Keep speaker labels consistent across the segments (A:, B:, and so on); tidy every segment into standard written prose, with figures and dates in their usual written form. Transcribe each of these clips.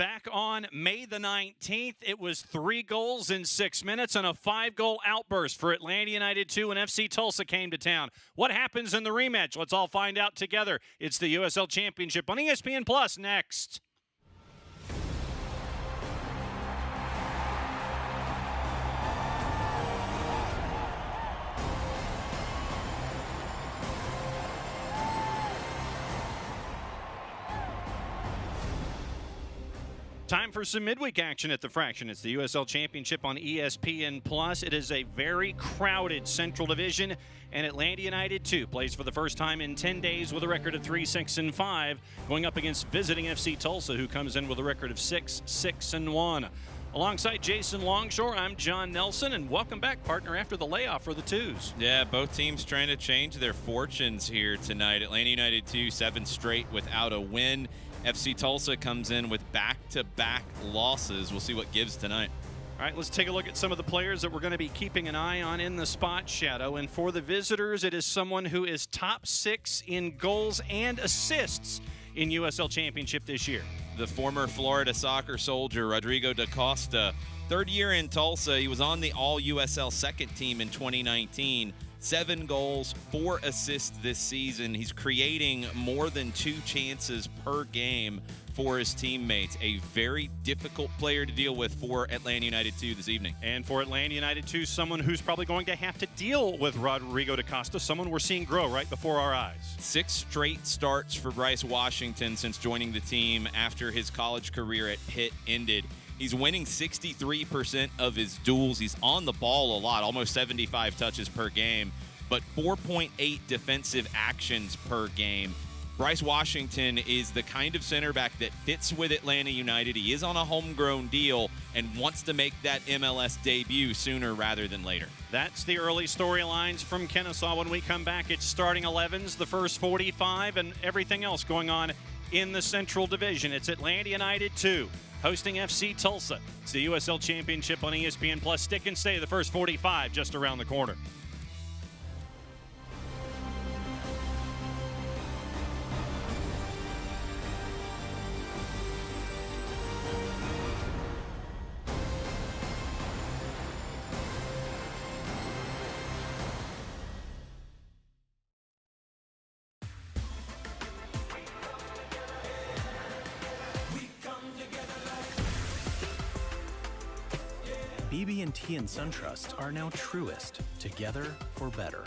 A: back on May the 19th. It was 3 goals in 6 minutes and a 5-goal outburst for Atlanta United 2 and FC Tulsa came to town. What happens in the rematch? Let's all find out together. It's the USL Championship on ESPN Plus next. Time for some midweek action at the Fraction. It's the USL Championship on ESPN Plus. It is a very crowded Central Division, and Atlanta United 2 plays for the first time in 10 days with a record of 3-6-5, going up against visiting FC Tulsa, who comes in with a record of 6-6-1. Alongside Jason Longshore, I'm John Nelson, and welcome back, partner, after the layoff for the Twos.
B: Yeah, both teams trying to change their fortunes here tonight. Atlanta United 2, 7 straight without a win. FC Tulsa comes in with back-to-back losses. We'll see what gives tonight.
A: All right, let's take a look at some of the players that we're going to be keeping an eye on in the spot shadow. And for the visitors, it is someone who is top 6 in goals and assists in USL Championship this year.
B: The former Florida soccer soldier, Rodrigo da Costa. Third year in Tulsa, he was on the All-USL second team in 2019. 7 goals, 4 assists this season. He's creating more than 2 chances per game for his teammates. A very difficult player to deal with for Atlanta United 2 this evening.
A: And for Atlanta United 2, someone who's probably going to have to deal with Rodrigo da Costa, someone we're seeing grow right before our eyes.
B: 6 straight starts for Bryce Washington since joining the team after his college career at Pitt ended. He's winning 63% of his duels. He's on the ball a lot, almost 75 touches per game, but 4.8 defensive actions per game. Bryce Washington is the kind of center back that fits with Atlanta United. He is on a homegrown deal and wants to make that MLS debut sooner rather than later.
A: That's the early storylines from Kennesaw. When we come back, it's starting 11s, the first 45, and everything else going on in the Central Division. It's Atlanta United 2. Hosting FC Tulsa. It's the USL Championship on ESPN Plus. Stick and stay, the first 45 just around the corner.
C: BB&T and SunTrust are now Truest, together for better.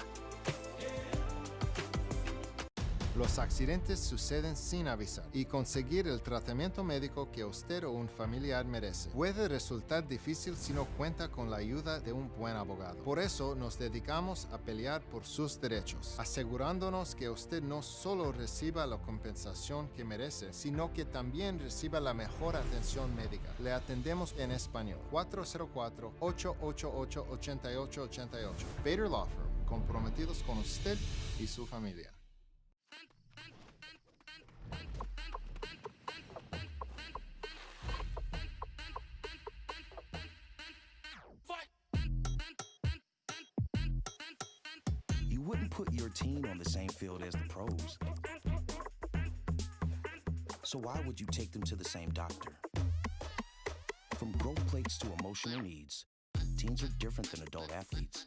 D: Los accidentes suceden sin avisar y conseguir el tratamiento médico que usted o un familiar merece puede resultar difícil si no cuenta con la ayuda de un buen abogado. Por eso nos dedicamos a pelear por sus derechos, asegurándonos que usted no solo reciba la compensación que merece, sino que también reciba la mejor atención médica. Le atendemos en español. 404-888-8888. Bader Law Firm, comprometidos con usted y su familia.
E: You wouldn't put your team on the same field as the pros. So why would you take them to the same doctor? From growth plates to emotional needs, teens are different than adult athletes.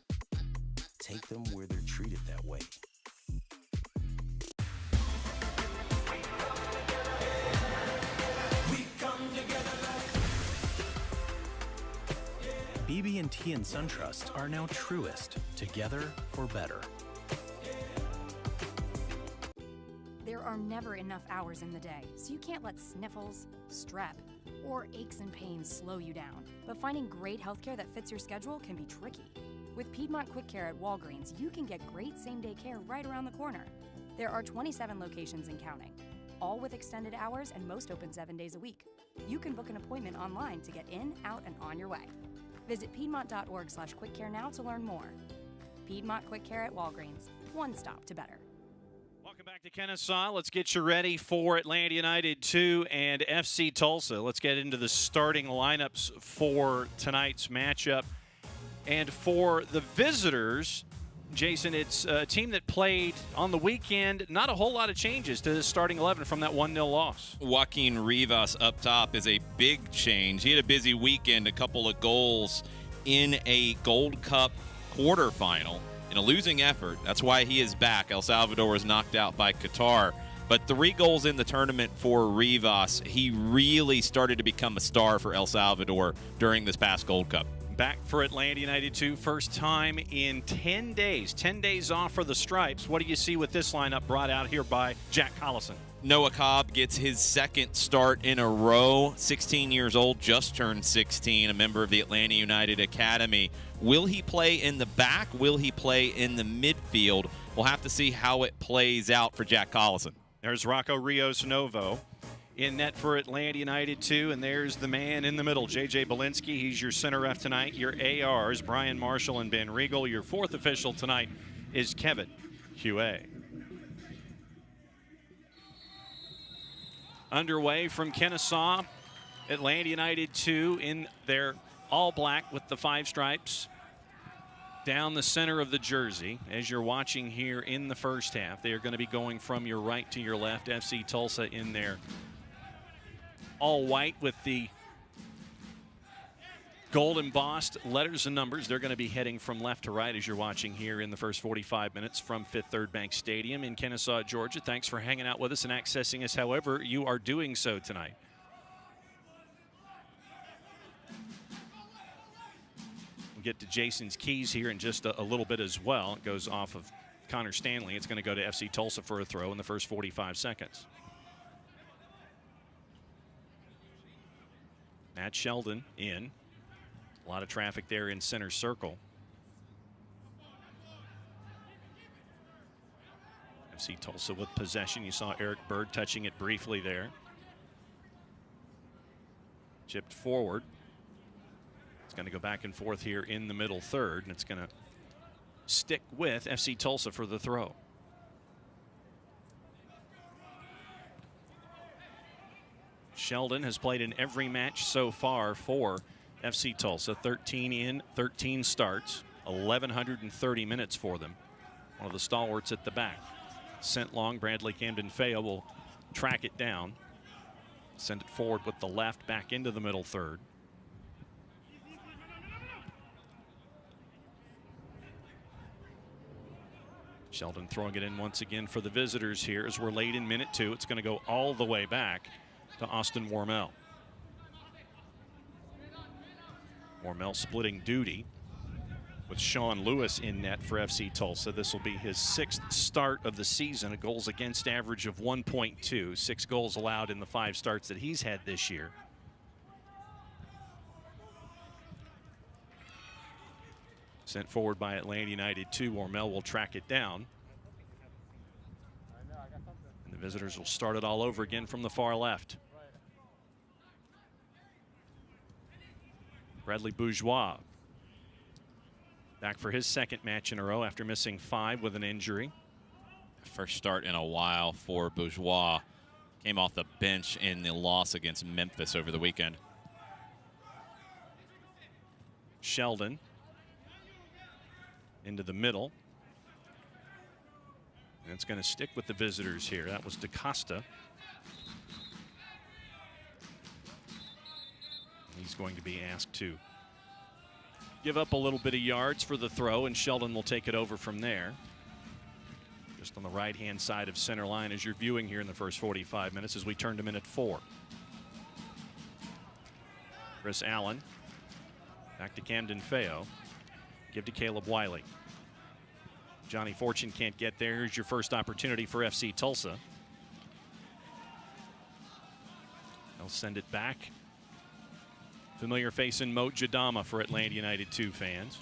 E: Take them where they're treated that way.
C: BB&T and SunTrust are now Truest, together for better.
F: There are never enough hours in the day, so you can't let sniffles, strep, or aches and pains slow you down. But finding great healthcare that fits your schedule can be tricky. With Piedmont Quick Care at Walgreens, you can get great same-day care right around the corner. There are 27 locations and counting, all with extended hours and most open 7 days a week. You can book an appointment online to get in, out, and on your way. Visit Piedmont.org/QuickCare now to learn more. Piedmont Quick Care at Walgreens. One stop to better.
A: Welcome back to Kennesaw. Let's get you ready for Atlanta United 2 and FC Tulsa. Let's get into the starting lineups for tonight's matchup. And for the visitors, Jason, it's a team that played on the weekend. Not a whole lot of changes to the starting 11 from that 1-0 loss.
B: Joaquin Rivas up top is a big change. He had a busy weekend, a couple of goals in a Gold Cup quarterfinal in a losing effort. That's why he is back. El Salvador was knocked out by Qatar. But 3 goals in the tournament for Rivas. He really started to become a star for El Salvador during this past Gold Cup.
A: Back for Atlanta United 2, first time in 10 days. 10 days off for the Stripes. What do you see with this lineup brought out here by Jack Collison?
B: Noah Cobb gets his second start in a row. 16 years old, just turned 16, a member of the Atlanta United Academy. Will he play in the back? Will he play in the midfield? We'll have to see how it plays out for Jack Collison.
A: There's Rocco Rios Novo in net for Atlanta United 2, and there's the man in the middle, J.J. Belinsky. He's your center ref tonight. Your ARs, Brian Marshall and Ben Riegel. Your fourth official tonight is Kevin Huey. Underway from Kennesaw, Atlanta United 2 in their all-black with the 5 stripes down the center of the jersey. As you're watching here in the first half, they are going to be going from your right to your left. FC Tulsa in their all-white with the gold embossed letters and numbers. They're going to be heading from left to right as you're watching here in the first 45 minutes from Fifth Third Bank Stadium in Kennesaw, Georgia. Thanks for hanging out with us and accessing us however you are doing so tonight. We'll get to Jason's keys here in just a little bit as well. It goes off of Connor Stanley. It's going to go to FC Tulsa for a throw in the first 45 seconds. Matt Sheldon in. A lot of traffic there in center circle. FC Tulsa with possession. You saw Eric Bird touching it briefly there. Chipped forward. It's going to go back and forth here in the middle third, and it's going to stick with FC Tulsa for the throw. Sheldon has played in every match so far for FC Tulsa. 13 in, 13 starts, 1,130 minutes for them. One of the stalwarts at the back. Sent long, Bradley Camden-Feo will track it down. Send it forward with the left, back into the middle third. Sheldon throwing it in once again for the visitors here as we're late in minute 2. It's going to go all the way back to Austin Wormel. Wormel splitting duty with Sean Lewis in net for FC Tulsa. This will be his 6th start of the season, a goals against average of 1.2. 6 goals allowed in the 5 starts that he's had this year. Sent forward by Atlanta United 2. Wormel will track it down. And the visitors will start it all over again from the far left. Bradley Bourgeois back for his 2nd match in a row after missing 5 with an injury.
B: First start in a while for Bourgeois. Came off the bench in the loss against Memphis over the weekend.
A: Sheldon into the middle. And it's going to stick with the visitors here. That was DaCosta. He's going to be asked to give up a little bit of yards for the throw, and Sheldon will take it over from there. Just on the right-hand side of center line as you're viewing here in the first 45 minutes as we turn to minute 4. Chris Allen back to Camden-Feo. Give to Caleb Wiley. Johnny Fortune can't get there. Here's your first opportunity for FC Tulsa. They'll send it back. Familiar face in Mo Jadama for Atlanta United 2 fans.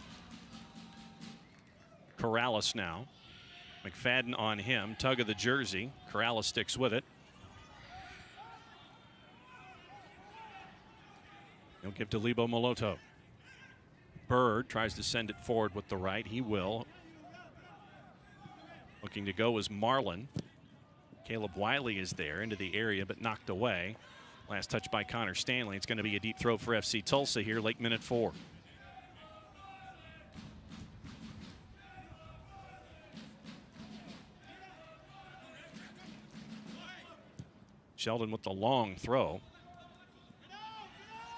A: Corrales now. McFadden on him. Tug of the jersey. Corrales sticks with it. He'll give to Lebo Moloto. Bird tries to send it forward with the right. He will. Looking to go is Marlin. Caleb Wiley is there into the area but knocked away. Last touch by Connor Stanley. It's going to be a deep throw for FC Tulsa here late minute 4. Sheldon with the long throw.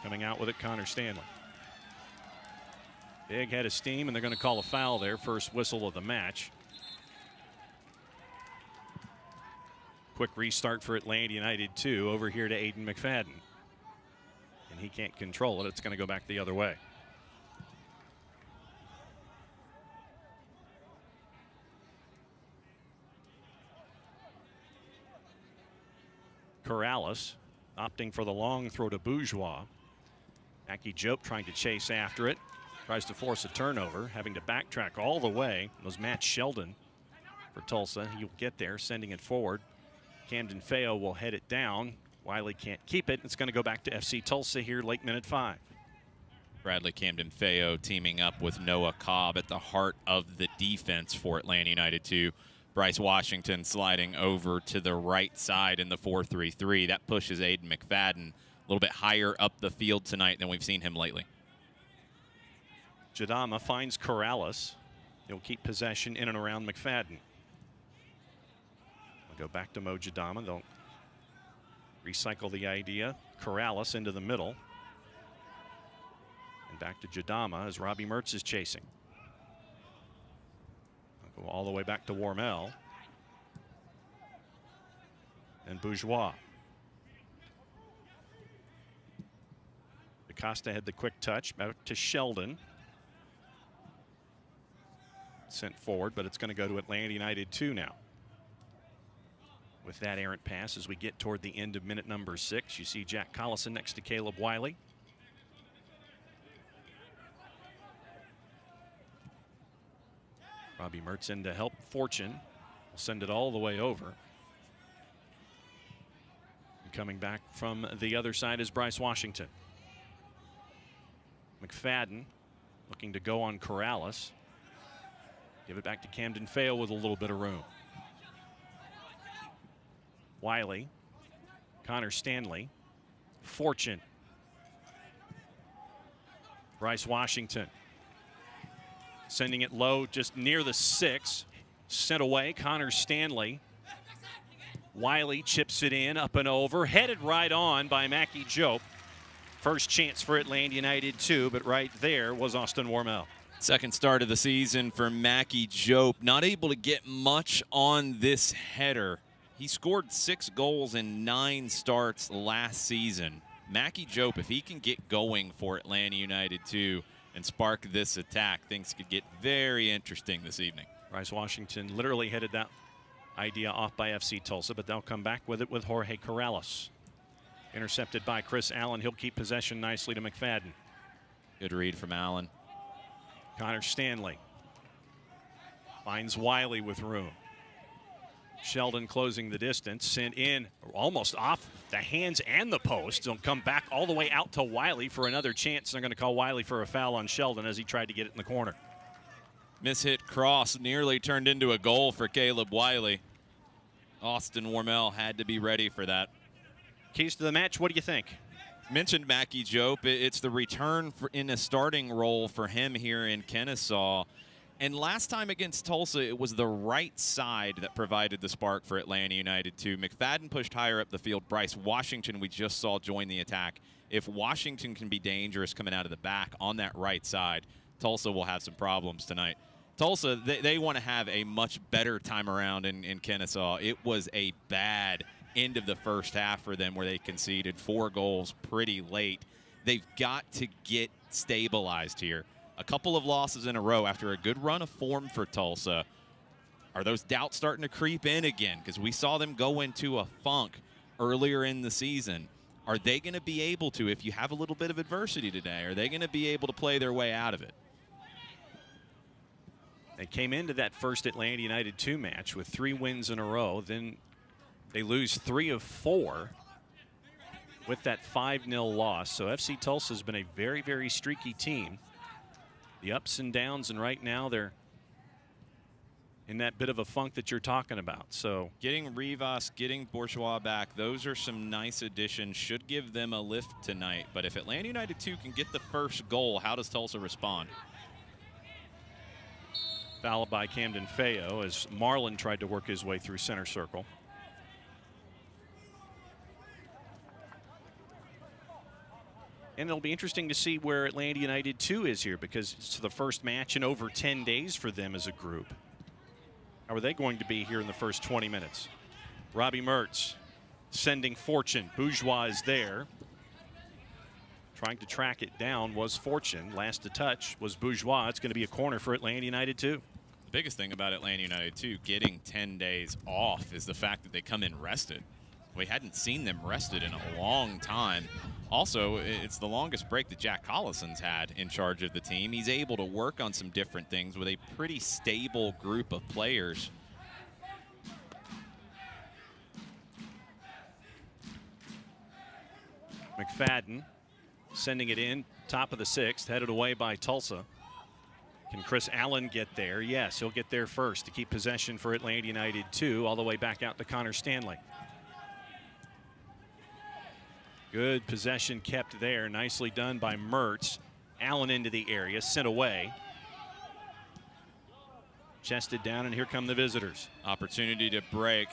A: Coming out with it, Connor Stanley. Big head of steam, and they're going to call a foul there. First whistle of the match. Quick restart for Atlanta United 2 over here to Aiden McFadden. And he can't control it. It's going to go back the other way. Corrales opting for the long throw to Bourgeois. Mackie Jope trying to chase after it. Tries to force a turnover, having to backtrack all the way. It was Matt Sheldon for Tulsa. He'll get there, sending it forward. Camden Feo will head it down. Wiley can't keep it. It's going to go back to FC Tulsa here late minute 5.
B: Bradley Camden Feo teaming up with Noah Cobb at the heart of the defense for Atlanta United 2. Bryce Washington sliding over to the right side in the 4-3-3. That pushes Aiden McFadden a little bit higher up the field tonight than we've seen him lately.
A: Jadama finds Corrales. He'll keep possession in and around McFadden. We'll go back to Mo Jadama. They'll recycle the idea. Corrales into the middle. And back to Jadama as Robbie Mertz is chasing. I'll go all the way back to Warmel. And Bourgeois. Acosta had the quick touch. Back to Sheldon. Sent forward, but it's going to go to Atlanta United 2 now. With that errant pass as we get toward the end of minute number 6, you see Jack Collison next to Caleb Wiley. Robbie Mertz in to help Fortune. Will send it all the way over. And coming back from the other side is Bryce Washington. McFadden looking to go on Corrales. Give it back to Camden Feo with a little bit of room. Wiley, Connor Stanley, Fortune, Bryce Washington. Sending it low just near the 6. Sent away, Connor Stanley. Wiley chips it in, up and over. Headed right on by Mackie Jope. First chance for Atlanta United 2, but right there was Austin Warmel.
B: Second start of the season for Mackie Jope. Not able to get much on this header. He scored 6 goals in 9 starts last season. Mackie Jope, if he can get going for Atlanta United 2 and spark this attack, things could get very interesting this evening.
A: Bryce Washington literally headed that idea off by FC Tulsa, but they'll come back with it with Jorge Corrales. Intercepted by Chris Allen. He'll keep possession nicely to McFadden.
B: Good read from Allen.
A: Connor Stanley finds Wiley with room. Sheldon closing the distance, sent in almost off the hands and the post. They'll come back all the way out to Wiley for another chance. They're going to call Wiley for a foul on Sheldon as he tried to get it in the corner.
B: Mishit cross nearly turned into a goal for Caleb Wiley. Austin Warmel had to be ready for that.
A: Keys to the match, what do you think?
B: Mentioned Mackie Jope. It's the return in a starting role for him here in Kennesaw. And last time against Tulsa, it was the right side that provided the spark for Atlanta United 2. McFadden pushed higher up the field. Bryce Washington, we just saw join the attack. If Washington can be dangerous coming out of the back on that right side, Tulsa will have some problems tonight. Tulsa, they want to have a much better time around in Kennesaw. It was a bad end of the first half for them where they conceded 4 goals pretty late. They've got to get stabilized here. A couple of losses in a row after a good run of form for Tulsa. Are those doubts starting to creep in again? Because we saw them go into a funk earlier in the season. Are they going to be able to, if you have a little bit of adversity today, are they going to be able to play their way out of it?
A: They came into that first Atlanta United 2 match with 3 wins in a row. Then they lose 3 of 4 with that 5-0 loss. So FC Tulsa has been a very, very streaky team. The ups and downs, and right now they're in that bit of a funk that you're talking about. So
B: getting Rivas, getting Bourgeois back, those are some nice additions. Should give them a lift tonight. But if Atlanta United 2 can get the first goal, how does Tulsa respond?
A: Fouled by Camden Feo as Marlin tried to work his way through center circle. And it'll be interesting to see where Atlanta United 2 is here, because it's the first match in over 10 days for them as a group. How are they going to be here in the first 20 minutes? Robbie Mertz sending Fortune. Bourgeois is there. Trying to track it down was Fortune. Last to touch was Bourgeois. It's going to be a corner for Atlanta United 2.
B: The biggest thing about Atlanta United 2 getting 10 days off is the fact that they come in rested. We hadn't seen them rested in a long time. Also, it's the longest break that Jack Collison's had in charge of the team. He's able to work on some different things with a pretty stable group of players.
A: McFadden sending it in, top of the 6th, headed away by Tulsa. Can Chris Allen get there? Yes, he'll get there first to keep possession for Atlanta United 2, all the way back out to Connor Stanley. Good possession kept there. Nicely done by Mertz. Allen into the area, sent away. Chested down, and here come the visitors.
B: Opportunity to break.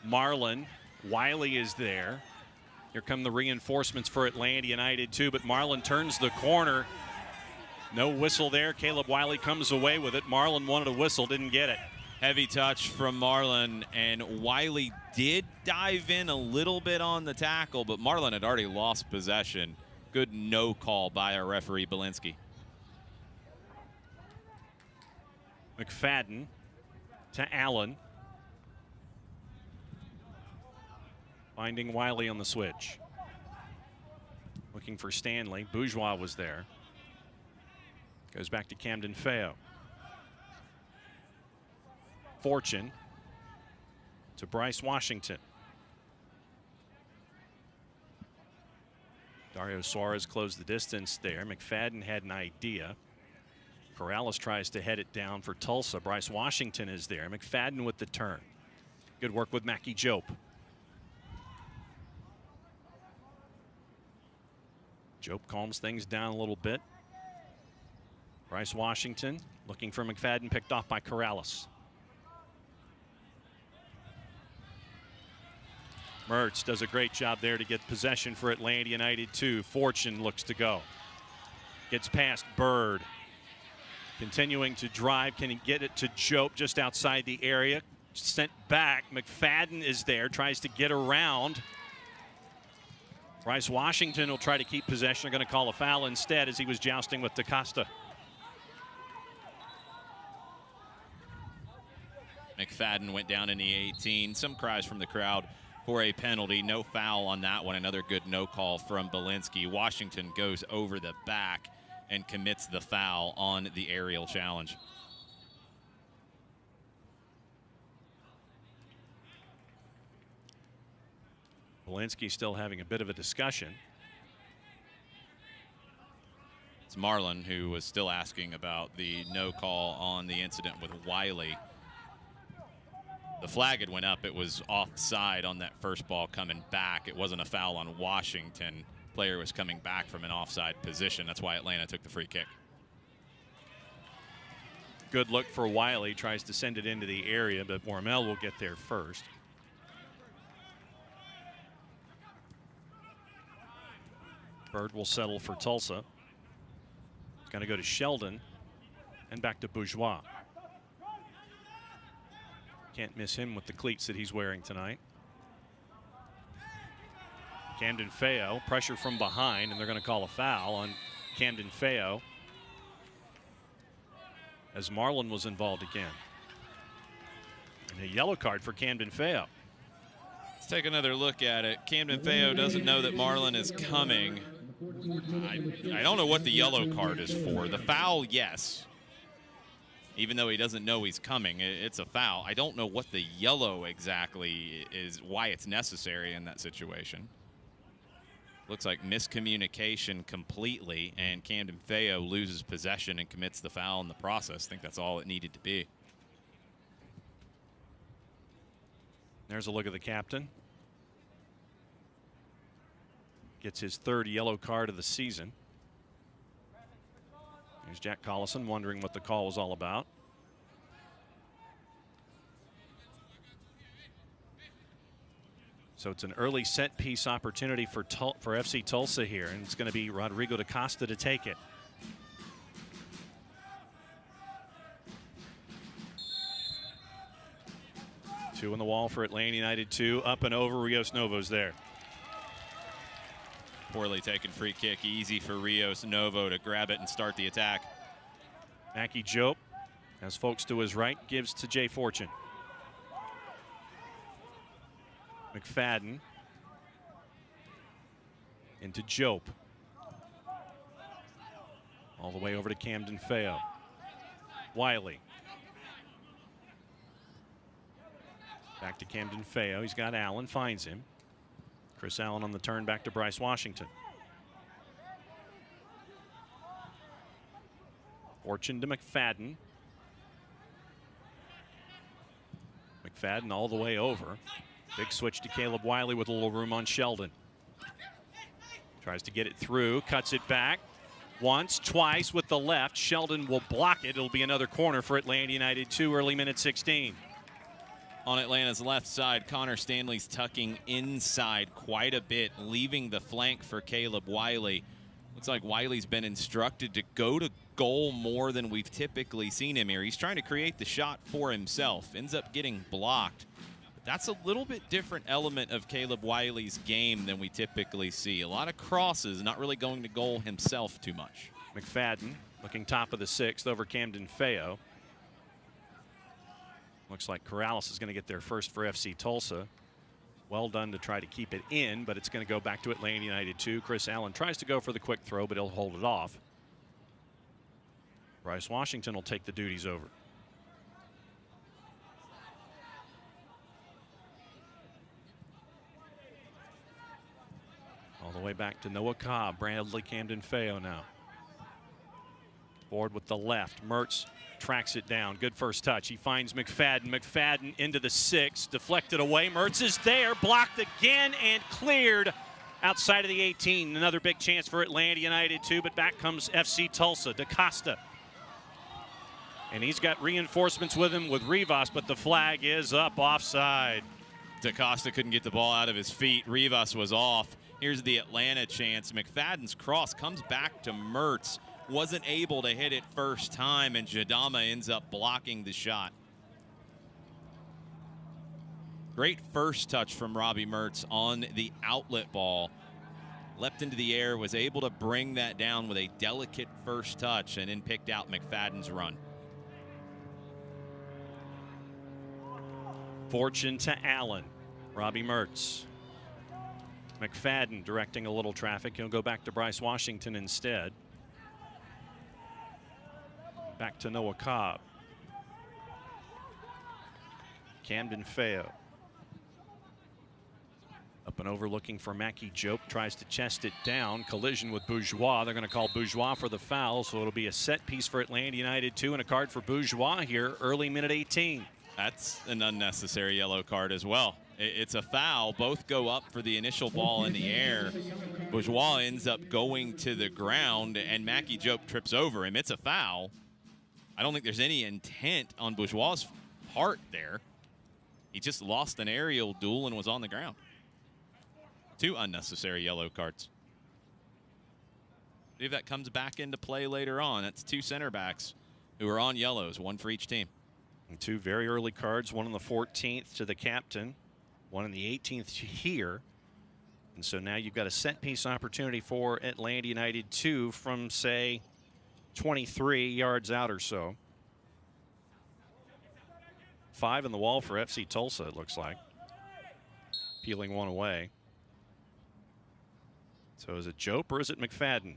A: Marlin. Wiley is there. Here come the reinforcements for Atlanta United 2, but Marlin turns the corner. No whistle there. Caleb Wiley comes away with it. Marlin wanted a whistle, didn't get it.
B: Heavy touch from Marlin, and Wiley did dive in a little bit on the tackle, but Marlin had already lost possession. Good no call by our referee, Belinsky.
A: McFadden to Allen. Finding Wiley on the switch. Looking for Stanley. Bourgeois was there. Goes back to Camden Feo. Fortune to Bryce Washington. Dario Suarez closed the distance there. McFadden had an idea. Corrales tries to head it down for Tulsa. Bryce Washington is there. McFadden with the turn. Good work with Mackie Jope. Jope calms things down a little bit. Bryce Washington looking for McFadden, picked off by Corrales. Mertz does a great job there to get possession for Atlanta United 2. Fortune looks to go. Gets past Bird. Continuing to drive. Can he get it to Jope just outside the area? Sent back. McFadden is there. Tries to get around. Bryce Washington will try to keep possession. They're going to call a foul instead as he was jousting with DaCosta.
B: McFadden went down in the 18. Some cries from the crowd for a penalty. No foul on that one. Another good no call from Belinsky. Washington goes over the back and commits the foul on the aerial challenge.
A: Belinsky still having a bit of a discussion.
B: It's Marlin who was still asking about the no call on the incident with Wiley. The flag had went up. It was offside on that first ball coming back. It wasn't a foul on Washington. Player was coming back from an offside position. That's why Atlanta took the free kick.
A: Good look for Wiley. Tries to send it into the area, but Wormel will get there first. Bird will settle for Tulsa. It's going to go to Sheldon and back to Bourgeois. Can't miss him with the cleats that he's wearing tonight. Camden Feo, pressure from behind, and they're going to call a foul on Camden Feo as Marlin was involved again. And a yellow card for Camden Feo.
B: Let's take another look at it. Camden Feo doesn't know that Marlin is coming. I don't know what the yellow card is for. The foul, yes. Even though he doesn't know he's coming, it's a foul. I don't know what the yellow exactly is, why it's necessary in that situation. Looks like miscommunication completely, and Camden Feo loses possession and commits the foul in the process. I think that's all it needed to be.
A: There's a look at the captain. Gets his third yellow card of the season. There's Jack Collison wondering what the call was all about. So it's an early set piece opportunity for FC Tulsa here, and it's going to be Rodrigo da Costa to take it. Two on the wall for Atlanta United, 2 up and over. Rios Novo's there.
B: Poorly taken free kick, easy for Rios Novo to grab it and start the attack.
A: Mackie Jope has folks to his right, gives to Jay Fortune. McFadden into Jope. All the way over to Camden Feo. Wiley. Back to Camden Feo. He's got Allen, finds him. Chris Allen on the turn back to Bryce Washington. Fortune to McFadden. McFadden all the way over. Big switch to Caleb Wiley with a little room on Sheldon. Tries to get it through, cuts it back. Once, twice with the left. Sheldon will block it. It'll be another corner for Atlanta United 2, early minute 16.
B: On Atlanta's left side, Connor Stanley's tucking inside quite a bit, leaving the flank for Caleb Wiley. Looks like Wiley's been instructed to go to goal more than we've typically seen him here. He's trying to create the shot for himself, ends up getting blocked. But that's a little bit different element of Caleb Wiley's game than we typically see. A lot of crosses, not really going to goal himself too much.
A: McFadden looking top of the 6th over Camden Feo. Looks like Corrales is going to get there first for FC Tulsa. Well done to try to keep it in, but it's going to go back to Atlanta United 2. Chris Allen tries to go for the quick throw, but he'll hold it off. Bryce Washington will take the duties over. All the way back to Noah Cobb. Bradley Camden Feo now. Forward with the left. Mertz tracks it down. Good first touch. He finds McFadden. McFadden into the 6. Deflected away. Mertz is there. Blocked again and cleared outside of the 18. Another big chance for Atlanta United too, but back comes FC Tulsa. Da Costa. And he's got reinforcements with him with Rivas, but the flag is up, offside.
B: Da Costa couldn't get the ball out of his feet. Rivas was off. Here's the Atlanta chance. McFadden's cross comes back to Mertz. Wasn't able to hit it first time, and Jadama ends up blocking the shot. Great first touch from Robbie Mertz on the outlet ball. Leapt into the air, was able to bring that down with a delicate first touch, and then picked out McFadden's run.
A: Fortune to Allen. Robbie Mertz. McFadden directing a little traffic. He'll go back to Bryce Washington instead. Back to Noah Cobb. Camden Feo. Up and over looking for Mackie Jope. Tries to chest it down. Collision with Bourgeois. They're going to call Bourgeois for the foul, so it'll be a set piece for Atlanta United 2 and a card for Bourgeois here early minute 18.
B: That's an unnecessary yellow card as well. It's a foul. Both go up for the initial ball in the air. Bourgeois ends up going to the ground, and Mackie Jope trips over him. It's a foul. I don't think there's any intent on Bourgeois' part there. He just lost an aerial duel and was on the ground. 2 unnecessary yellow cards. See if that comes back into play later on. That's 2 center backs who are on yellows, 1 for each team.
A: And 2 very early cards, one on the 14th to the captain, one on the 18th here. And so now you've got a set piece opportunity for Atlanta United 2 from, say, 23 yards out or so. 5 in the wall for FC Tulsa, it looks like. Peeling one away. So is it Jope or is it McFadden?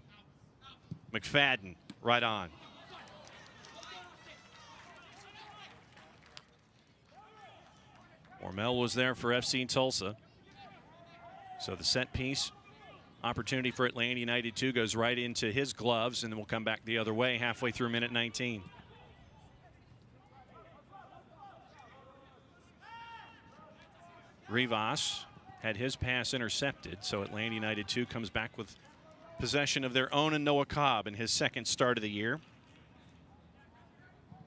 A: McFadden, right on. Ormel was there for FC Tulsa. So the set piece opportunity for Atlanta United 2 goes right into his gloves, and then we'll come back the other way halfway through minute 19. Rivas had his pass intercepted, so Atlanta United 2 comes back with possession of their own and Noah Cobb in his second start of the year.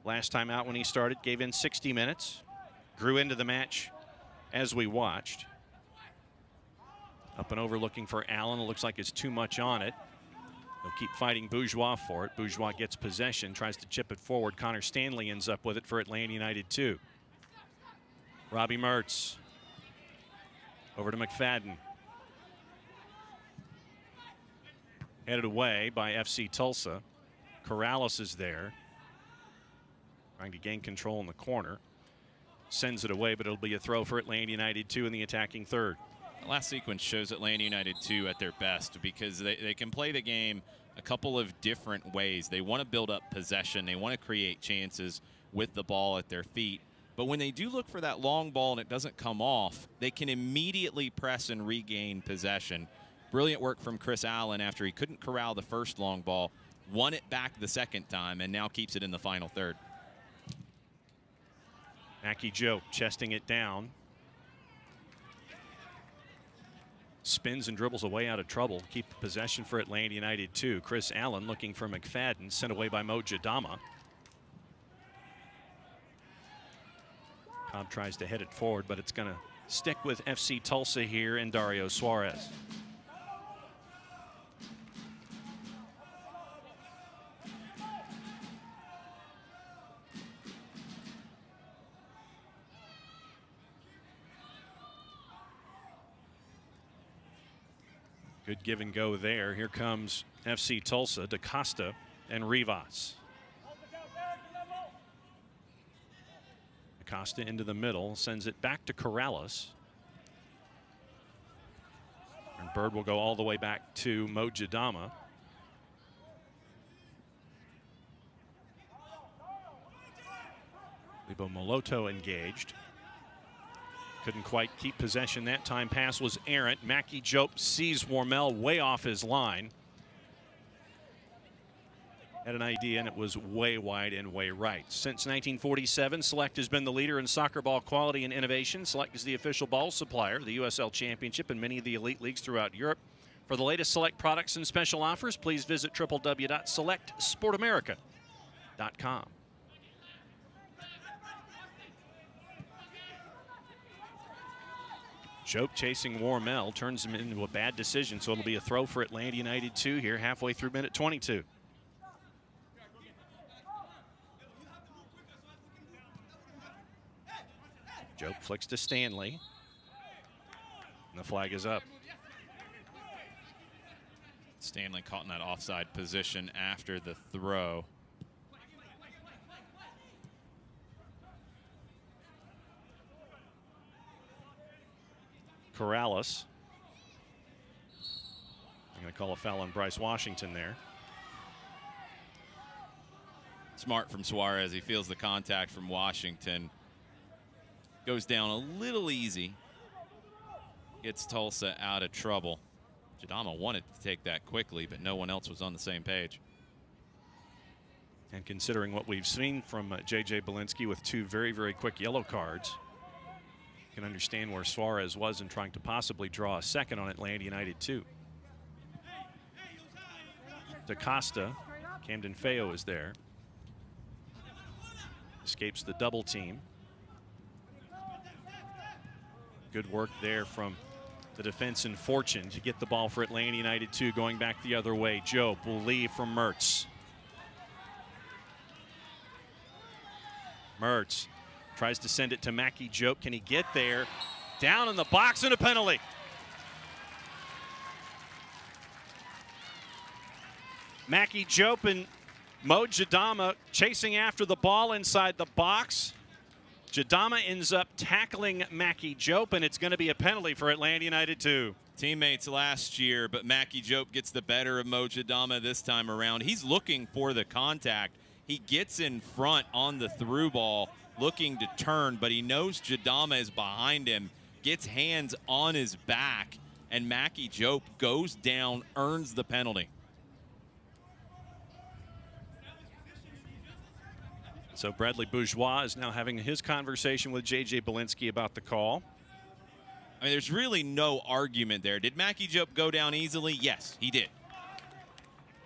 A: Last time out when he started, gave in 60 minutes. Grew into the match as we watched. Up and over looking for Allen. It looks like it's too much on it. They'll keep fighting Bourgeois for it. Bourgeois gets possession, tries to chip it forward. Connor Stanley ends up with it for Atlanta United 2. Robbie Mertz over to McFadden. Headed away by FC Tulsa. Corrales is there, trying to gain control in the corner. Sends it away, but it'll be a throw for Atlanta United 2 in the attacking third.
B: The last sequence shows Atlanta United 2 at their best because they can play the game a couple of different ways. They want to build up possession. They want to create chances with the ball at their feet. But when they do look for that long ball and it doesn't come off, they can immediately press and regain possession. Brilliant work from Chris Allen after he couldn't corral the first long ball, won it back the second time, and now keeps it in the final third.
A: Mackie Joe chesting it down. Spins and dribbles away out of trouble. Keep the possession for Atlanta United 2. Chris Allen looking for McFadden, sent away by Mo Jadama. Cobb tries to head it forward, but it's going to stick with FC Tulsa here and Dario Suarez. Good give and go there. Here comes FC Tulsa, DaCosta and Rivas. DaCosta into the middle, sends it back to Corrales. And Bird will go all the way back to Mo Jadama. Lebo Moloto engaged. Couldn't quite keep possession that time. Pass was errant. Mackie Jope sees Warmel way off his line. Had an idea, and it was way wide and way right. Since 1947, Select has been the leader in soccer ball quality and innovation. Select is the official ball supplier of the USL Championship and many of the elite leagues throughout Europe. For the latest Select products and special offers, please visit www.selectsportamerica.com. Jope chasing Warmel, turns him into a bad decision, so it'll be a throw for Atlanta United 2 here halfway through minute 22. Jope flicks to Stanley, and the flag is up.
B: Stanley caught in that offside position after the throw.
A: Corrales. I'm going to call a foul on Bryce Washington there.
B: Smart from Suarez. He feels the contact from Washington. Goes down a little easy. Gets Tulsa out of trouble. Jadama wanted to take that quickly, but no one else was on the same page.
A: And considering what we've seen from J.J. Belinsky with two very, very quick yellow cards, can understand where Suarez was in trying to possibly draw a second on Atlanta United 2. DaCosta, Camden Feo is there. Escapes the double team. Good work there from the defense and Fortune to get the ball for Atlanta United 2 going back the other way. Joe will leave from Mertz. Mertz tries to send it to Mackie Jope. Can he get there? Down in the box and a penalty. Mackie Jope and Mo Jadama chasing after the ball inside the box. Jadama ends up tackling Mackie Jope, and it's going to be a penalty for Atlanta United 2.
B: Teammates last year, but Mackie Jope gets the better of Mo Jadama this time around. He's looking for the contact. He gets in front on the through ball, looking to turn, but he knows Jadama is behind him, gets hands on his back, and Mackie Jope goes down, earns the penalty.
A: So Bradley Bourgeois is now having his conversation with J.J. Belinsky about the call.
B: I mean, there's really no argument there. Did Mackie Jope go down easily? Yes, he did.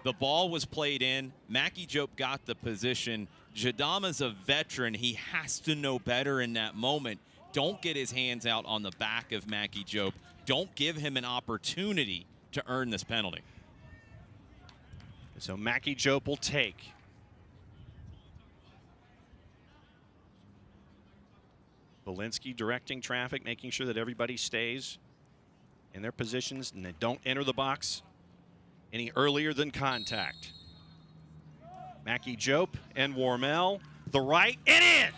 B: The ball was played in. Mackie Jope got the position. Jadama's a veteran. He has to know better in that moment. Don't get his hands out on the back of Mackie Jobe. Don't give him an opportunity to earn this penalty.
A: So Mackie Jobe will take. Belinsky directing traffic, making sure that everybody stays in their positions and they don't enter the box any earlier than contact. Mackie Jobe and Warmel, the right, and in!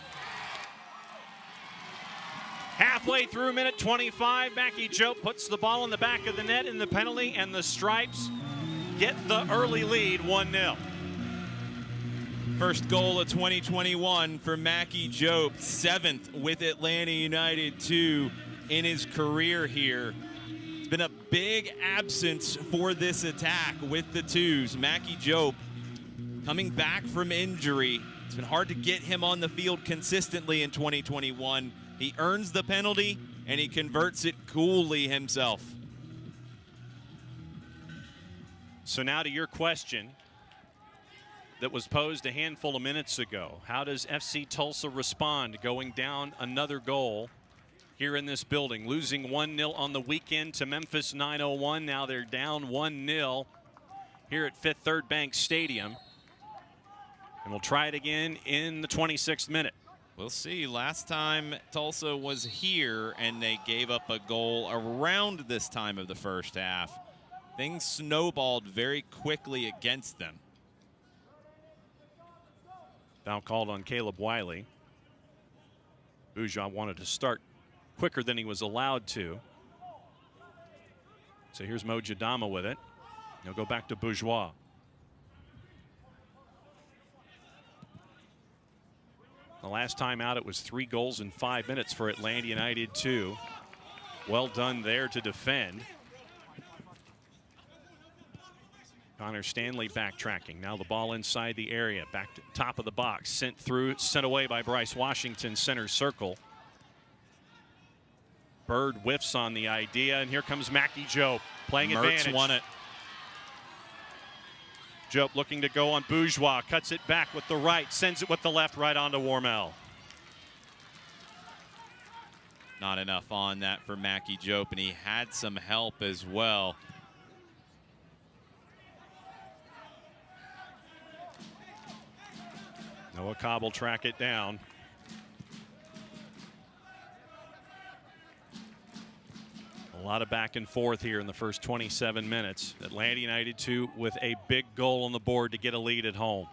A: Halfway through minute 25, Mackie Jobe puts the ball in the back of the net in the penalty, and the Stripes get the early lead, 1-0.
B: First goal of 2021 for Mackie Jobe, 7th with Atlanta United 2 in his career here. It's been a big absence for this attack with the twos. Mackie Jobe coming back from injury. It's been hard to get him on the field consistently in 2021. He earns the penalty, and he converts it coolly himself.
A: So now to your question that was posed a handful of minutes ago. How does FC Tulsa respond going down another goal here in this building? Losing 1-0 on the weekend to Memphis 901. Now they're down 1-0 here at Fifth Third Bank Stadium. And we'll try it again in the 26th minute.
B: We'll see. Last time Tulsa was here and they gave up a goal around this time of the first half. Things snowballed very quickly against them.
A: Foul called on Caleb Wiley. Bourgeois wanted to start quicker than he was allowed to. So here's Mo Jadama with it. He'll go back to Bourgeois. The last time out, it was 3 goals in 5 minutes for Atlanta United 2. Well done there to defend. Connor Stanley backtracking. Now the ball inside the area. Back to top of the box. Sent through, sent away by Bryce Washington, center circle. Bird whiffs on the idea, and here comes Mackie Jobe playing advantage.
B: Mertz won it.
A: Jobe looking to go on Bourgeois. Cuts it back with the right. Sends it with the left right onto Warmel.
B: Not enough on that for Mackie Jobe, and he had some help as well.
A: Noah Cobb will track it down. A lot of back and forth here in the first 27 minutes. Atlanta United 2 with a big goal on the board to get a lead at home.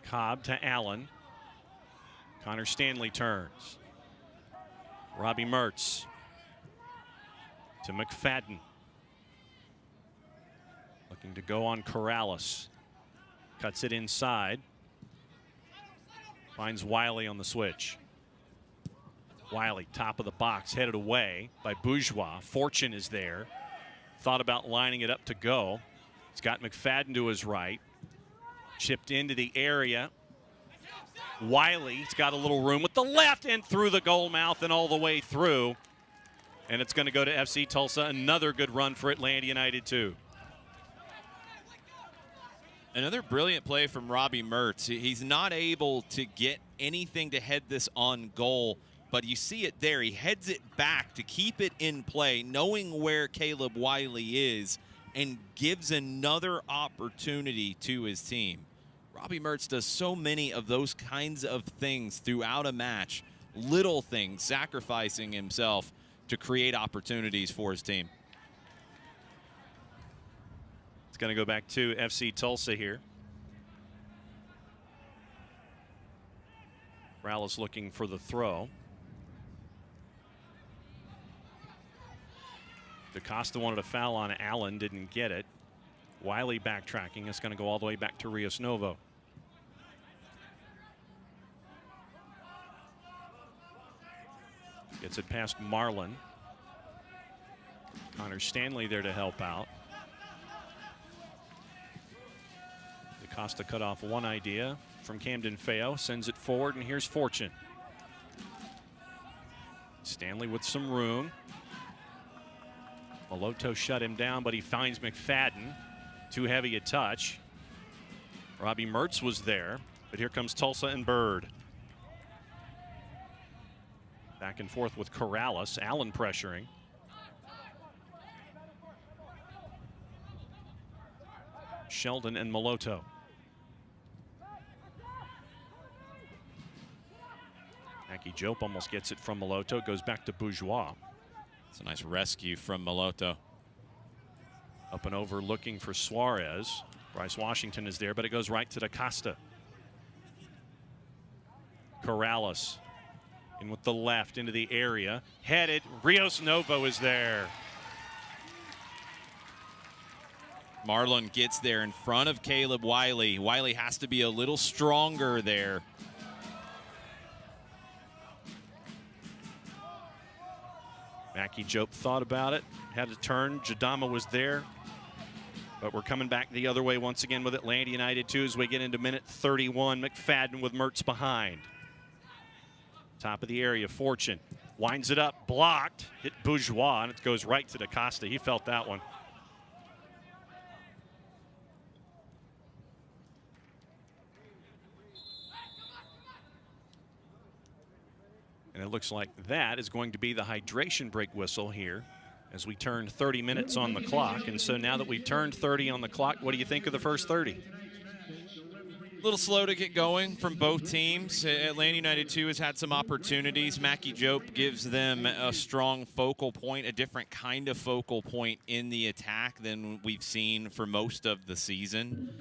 A: Cobb to Allen. Connor Stanley turns. Robbie Mertz to McFadden. Looking to go on Corrales. Cuts it inside. Finds Wiley on the switch. Wiley, top of the box, headed away by Bourgeois. Fortune is there. Thought about lining it up to go. He's got McFadden to his right. Chipped into the area. Wiley's got a little room with the left and through the goal mouth and all the way through. And it's going to go to FC Tulsa. Another good run for Atlanta United 2.
B: Another brilliant play from Robbie Mertz. He's not able to get anything to head this on goal, but you see it there. He heads it back to keep it in play, knowing where Caleb Wiley is, and gives another opportunity to his team. Robbie Mertz does so many of those kinds of things throughout a match, little things, sacrificing himself to create opportunities for his team.
A: It's going to go back to FC Tulsa here. Corrales looking for the throw. DaCosta wanted a foul on Allen, didn't get it. Wiley backtracking. It's going to go all the way back to Rios Novo. Gets it past Marlin. Connor Stanley there to help out. DaCosta cut off one idea from Camden Feo, sends it forward, and here's Fortune. Stanley with some room. Maloto shut him down, but he finds McFadden. Too heavy a touch. Robbie Mertz was there. But here comes Tulsa and Bird. Back and forth with Corrales. Allen pressuring. Sheldon and Moloto. Mackie Jope almost gets it from Moloto. Goes back to Bourgeois.
B: It's a nice rescue from Moloto.
A: Up and over looking for Suarez. Bryce Washington is there, but it goes right to DaCosta. Corrales in with the left into the area. Headed. Rios Novo is there.
B: Marlon gets there in front of Caleb Wiley. Wiley has to be a little stronger there.
A: Mackie Jope thought about it, had to turn. Jadama was there. But we're coming back the other way once again with Atlanta United 2 as we get into minute 31. McFadden with Mertz behind. Top of the area, Fortune winds it up, blocked, hit Bourgeois, and it goes right to DaCosta. He felt that one. And it looks like that is going to be the hydration break whistle here as we turn 30 minutes on the clock. And so now that we've turned 30 on the clock, what do you think of the first 30?
B: A little slow to get going from both teams. Atlanta United 2 has had some opportunities. Mackie Jope gives them a strong focal point, a different kind of focal point in the attack than we've seen for most of the season.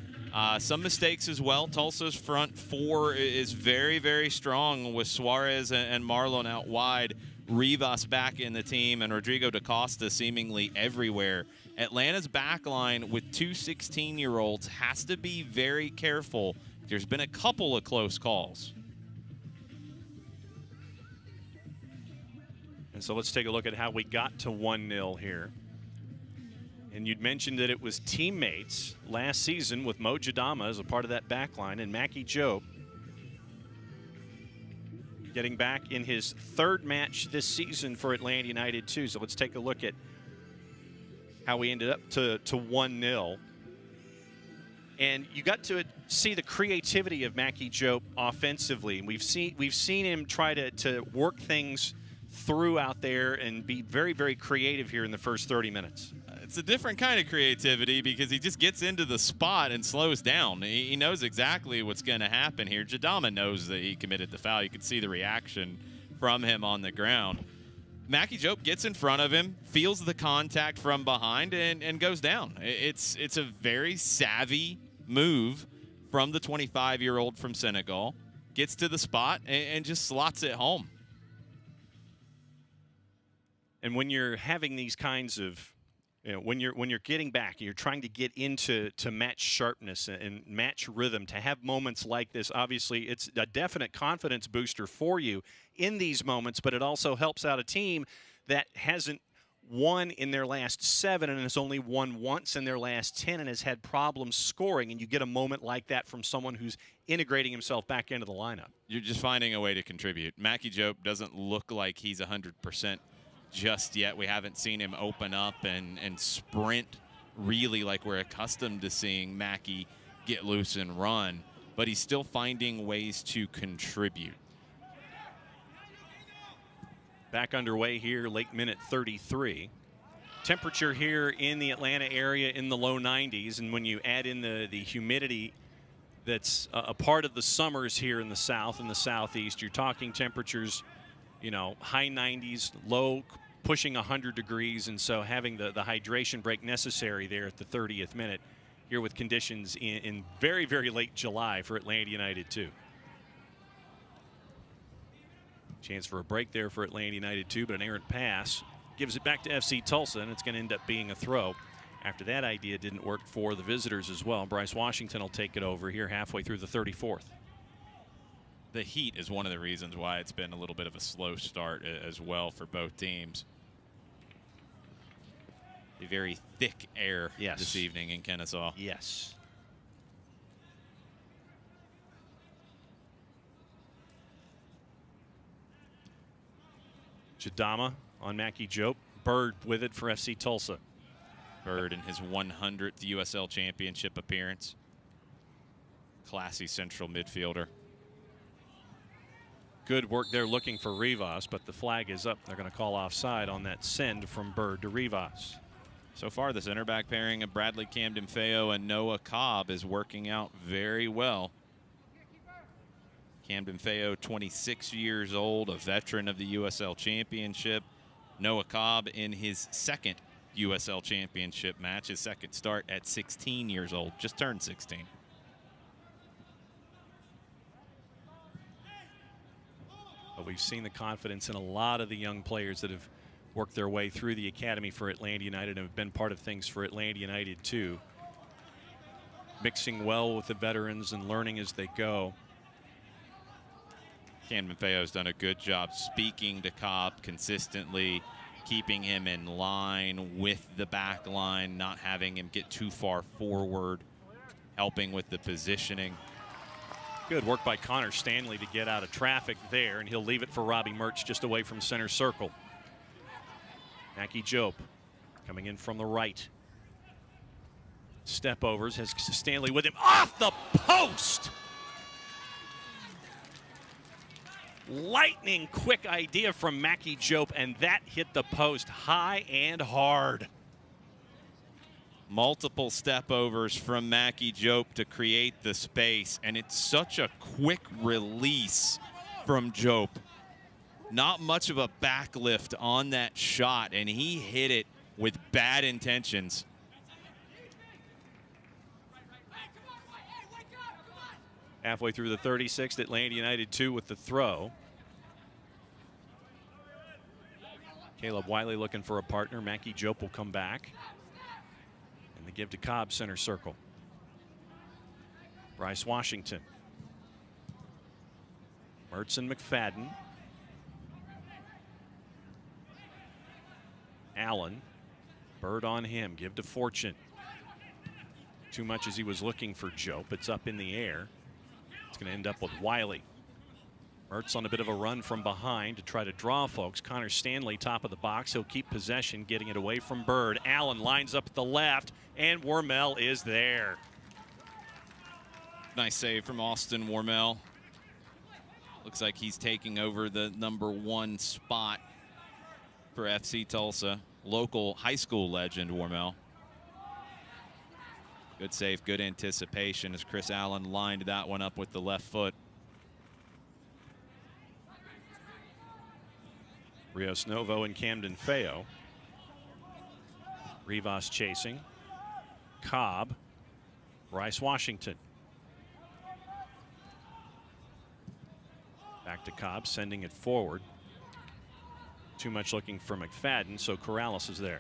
B: Some mistakes as well. Tulsa's front four is very, very strong with Suarez and Marlon out wide. Rivas back in the team, and Rodrigo DaCosta seemingly everywhere. Atlanta's back line with two 16-year-olds has to be very careful. There's been a couple of close calls.
A: And so let's take a look at how we got to 1-0 here. And you'd mentioned that it was teammates last season with Mo Jadama as a part of that back line, and Mackie Jope getting back in his third match this season for Atlanta United 2. So let's take a look at how we ended up to 1-0. And you got to see the creativity of Mackie Jope offensively. We've seen him try to work things through out there and be very, very creative here in the first 30 minutes.
B: It's a different kind of creativity because he just gets into the spot and slows down. He knows exactly what's going to happen here. Jadama knows that he committed the foul. You could see the reaction from him on the ground. Mackie Jope gets in front of him, feels the contact from behind, and goes down. It's a very savvy move from the 25-year-old from Senegal. Gets to the spot and just slots it home.
A: And when you're having these kinds of, when you're getting back, you're trying to get into match sharpness and match rhythm. To have moments like this, obviously, it's a definite confidence booster for you in these moments, but it also helps out a team that hasn't won in their last 7 and has only won once in their last 10 and has had problems scoring. And you get a moment like that from someone who's integrating himself back into the lineup.
B: You're just finding a way to contribute. Mackie Jope doesn't look like he's 100% just yet. We haven't seen him open up and sprint really like we're accustomed to seeing Mackie get loose and run, but he's still finding ways to contribute.
A: Back underway here, late minute 33. Temperature here in the Atlanta area in the low 90s, and when you add in the humidity that's a part of the summers here in the south and the southeast, you're talking temperatures, high 90s, low pushing 100 degrees, and so having the hydration break necessary there at the 30th minute here with conditions in very, very late July for Atlanta United 2. Chance for a break there for Atlanta United 2, but an errant pass gives it back to FC Tulsa, and it's going to end up being a throw. After that idea didn't work for the visitors as well. Bryce Washington will take it over here halfway through the 34th.
B: The heat is one of the reasons why it's been a little bit of a slow start as well for both teams. A very thick air this evening in Kennesaw.
A: Yes. Jadama on Mackie Jope. Bird with it for FC Tulsa.
B: Bird in his 100th USL Championship appearance. classy central midfielder.
A: Good work there looking for Rivas, but the flag is up. They're going to call offside on that send from Bird to Rivas.
B: So far, the center back pairing of Bradley Camden-Feo and Noah Cobb is working out very well. Camden-Feo, 26 years old, a veteran of the USL Championship. Noah Cobb in his second USL Championship match, his second start at 16 years old, just turned 16.
A: But we've seen the confidence in a lot of the young players that have worked their way through the academy for Atlanta United and have been part of things for Atlanta United too. Mixing well with the veterans and learning as they go.
B: Camden-Feo's done a good job speaking to Cobb consistently, keeping him in line with the back line, not having him get too far forward, helping with the positioning.
A: Good work by Connor Stanley to get out of traffic there, and he'll leave it for Robbie Mertz just away from center circle. Mackie Jope coming in from the right. Step overs, has Stanley with him off the post. Lightning quick idea from Mackie Jope, and that hit the post high and hard.
B: Multiple step overs from Mackie Jope to create the space, and it's such a quick release from Jope. Not much of a backlift on that shot, and he hit it with bad intentions.
A: Halfway through the 36th, Atlanta United 2 with the throw. Caleb Wiley looking for a partner. Mackie Jope will come back. And the give to Cobb, center circle. Bryce Washington. Mertz and McFadden. Allen. Bird on him. Give to Fortune. Too much as he was looking for Jope. It's up in the air. It's going to end up with Wiley. Mertz on a bit of a run from behind to try to draw folks. Connor Stanley top of the box. He'll keep possession, getting it away from Bird. Allen lines up at the left, and Wormel is there.
B: Nice save from Austin Wormel. Looks like he's taking over the #1 spot for FC Tulsa. Local high school legend Wormel. Good save, good anticipation as Chris Allen lined that one up with the left foot.
A: Rios Novo and Camden-Feo. Rivas chasing. Cobb. Bryce Washington. Back to Cobb, sending it forward. Too much looking for McFadden, so Corrales is there.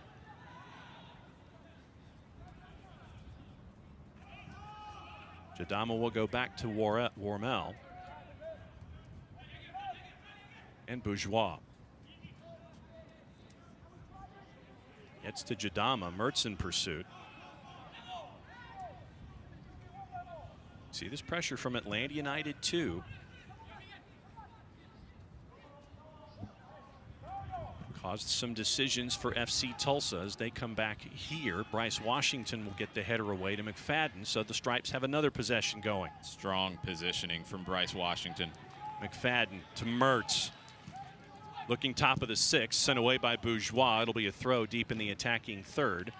A: Jadama will go back to Wormel. And Bourgeois. Gets to Jadama. Mertz in pursuit. See this pressure from Atlanta United too. Caused some decisions for FC Tulsa as they come back here. Bryce Washington will get the header away to McFadden, so the Stripes have another possession going.
B: Strong positioning from Bryce Washington.
A: McFadden to Mertz. Looking top of the 6, sent away by Bourgeois. It'll be a throw deep in the attacking third.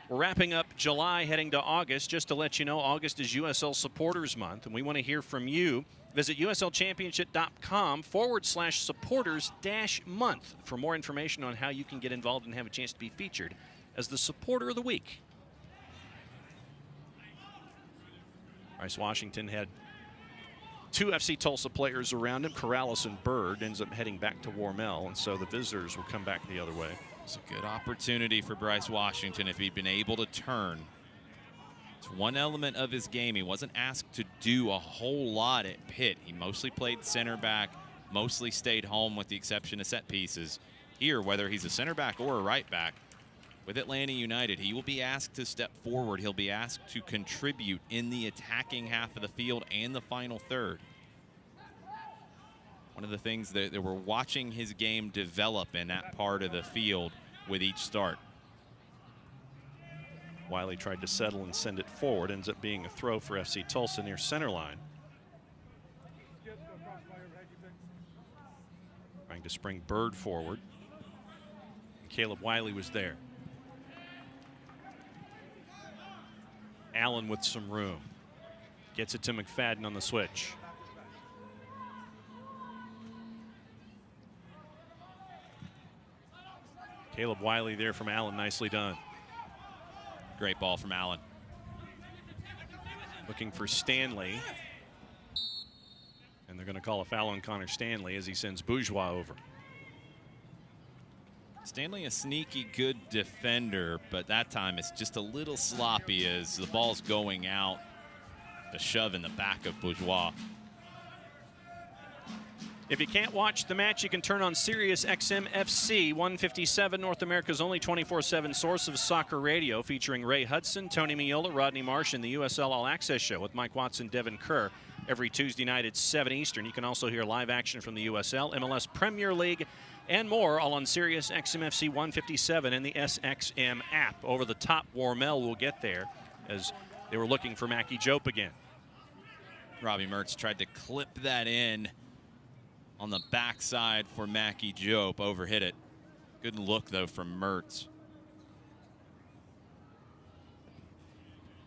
A: We're wrapping up July, heading to August. Just to let you know, August is USL Supporters Month, and we want to hear from you. Visit uslchampionship.com/supporters-month for more information on how you can get involved and have a chance to be featured as the Supporter of the Week. Bryce Washington had 2 FC Tulsa players around him. Corrales and Bird ends up heading back to Wormel, and so the visitors will come back the other way.
B: It's a good opportunity for Bryce Washington if he'd been able to turn. It's one element of his game. He wasn't asked to do a whole lot at Pitt. He mostly played center back, mostly stayed home with the exception of set pieces. Here, whether he's a center back or a right back, with Atlanta United, he will be asked to step forward. He'll be asked to contribute in the attacking half of the field and the final third. One of the things that we're watching his game develop in that part of the field with each start.
A: Wiley tried to settle and send it forward. Ends up being a throw for FC Tulsa near center line. Trying to spring Bird forward. Caleb Wiley was there. Allen with some room. Gets it to McFadden on the switch. Caleb Wiley there from Allen, nicely done.
B: Great ball from Allen.
A: Looking for Stanley. And they're going to call a foul on Connor Stanley as he sends Bourgeois over.
B: Stanley, a sneaky good defender, but that time it's just a little sloppy as the ball's going out. The shove in the back of Bourgeois.
A: If you can't watch the match, you can turn on Sirius XM FC 157, North America's only 24/7 source of soccer radio, featuring Ray Hudson, Tony Miola, Rodney Marsh, and the USL All Access Show with Mike Watson, Devin Kerr every Tuesday night at 7 Eastern. You can also hear live action from the USL, MLS Premier League, and more, all on Sirius XM FC 157 and the SXM app. Over the top, Warmel will get there as they were looking for Mackie Jope again.
B: Robbie Mertz tried to clip that in on the backside for Mackie Jope. Overhit it. Good look, though, from Mertz.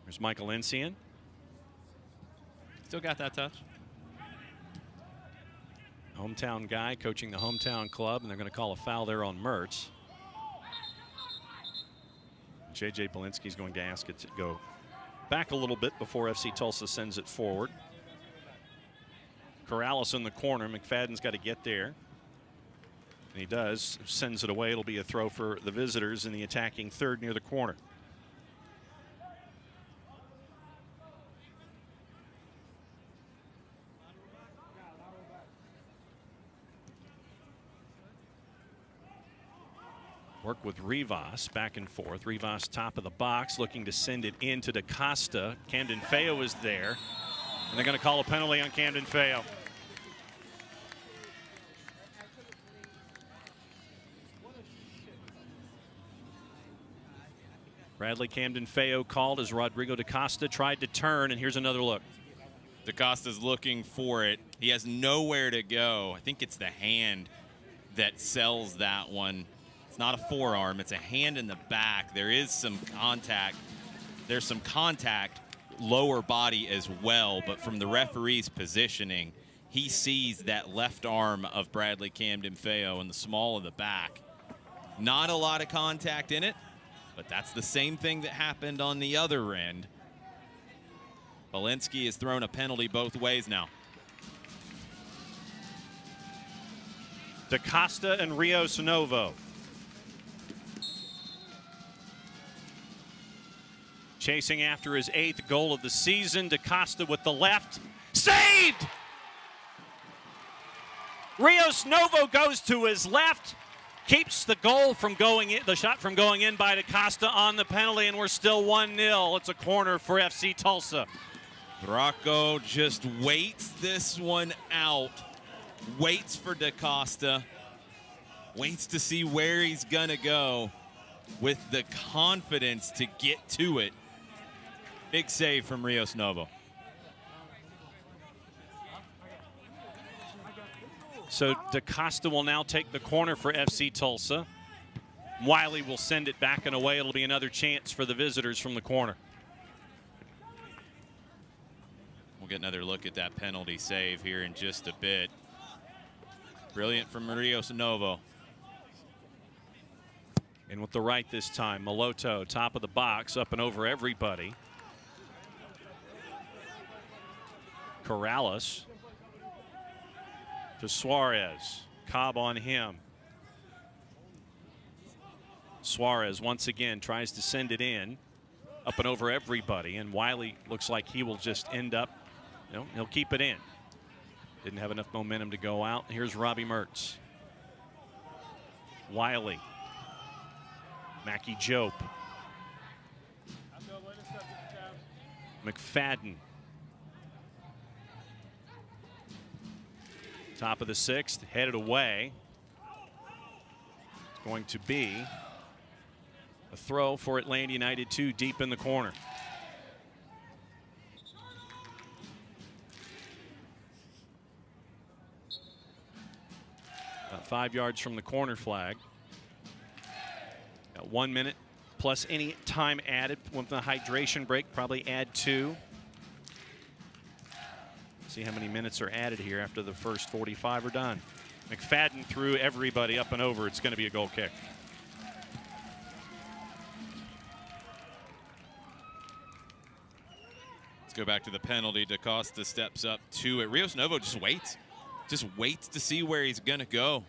A: There's Michael Encian.
B: Still got that touch.
A: Hometown guy coaching the hometown club, and they're going to call a foul there on Mertz. J.J. Belinsky's going to ask it to go back a little bit before FC Tulsa sends it forward. Corrales in the corner. McFadden's got to get there. And he does. Sends it away. It'll be a throw for the visitors in the attacking third near the corner. Work with Rivas back and forth. Rivas top of the box, looking to send it into DaCosta. Camden Feo is there. And they're going to call a penalty on Camden Feo. Bradley Camden Feo called as Rodrigo DaCosta tried to turn, and here's another look.
B: DaCosta's looking for it. He has nowhere to go. I think it's the hand that sells that one. It's not a forearm, it's a hand in the back. There is some contact. There's some contact lower body as well, but from the referee's positioning, he sees that left arm of Bradley Camden Feo in the small of the back. Not a lot of contact in it, but that's the same thing that happened on the other end. Belinsky has thrown a penalty both ways now.
A: DaCosta and Rios Novo. Chasing after his 8th goal of the season. DaCosta with the left. Saved! Rios Novo goes to his left. Keeps the goal from going in, the shot from going in by DaCosta on the penalty, and we're still 1-0. It's a corner for FC Tulsa.
B: Rocco just waits this one out. Waits for DaCosta. Waits to see where he's gonna go with the confidence to get to it. Big save from Rios Novo.
A: So DaCosta will now take the corner for FC Tulsa. Wiley will send it back and away. It'll be another chance for the visitors from the corner.
B: We'll get another look at that penalty save here in just a bit. Brilliant from Rios Novo.
A: And with the right this time, Maloto, top of the box, up and over everybody. Corrales to Suarez. Cobb on him. Suarez once again tries to send it in, up and over everybody, and Wiley looks like he will just end up, he'll keep it in. Didn't have enough momentum to go out. Here's Robbie Mertz. Wiley. Mackie Jope. McFadden. Top of the 6th, headed away. It's going to be A throw for Atlanta United 2 deep in the corner. About 5 yards from the corner flag. Got 1 minute plus any time added with the hydration break. Probably add 2. See how many minutes are added here after the first 45 are done. McFadden threw everybody up and over. It's going to be a goal kick.
B: Let's go back to the penalty. DaCosta steps up to it. Rios Novo just waits. Just waits to see where he's going to go.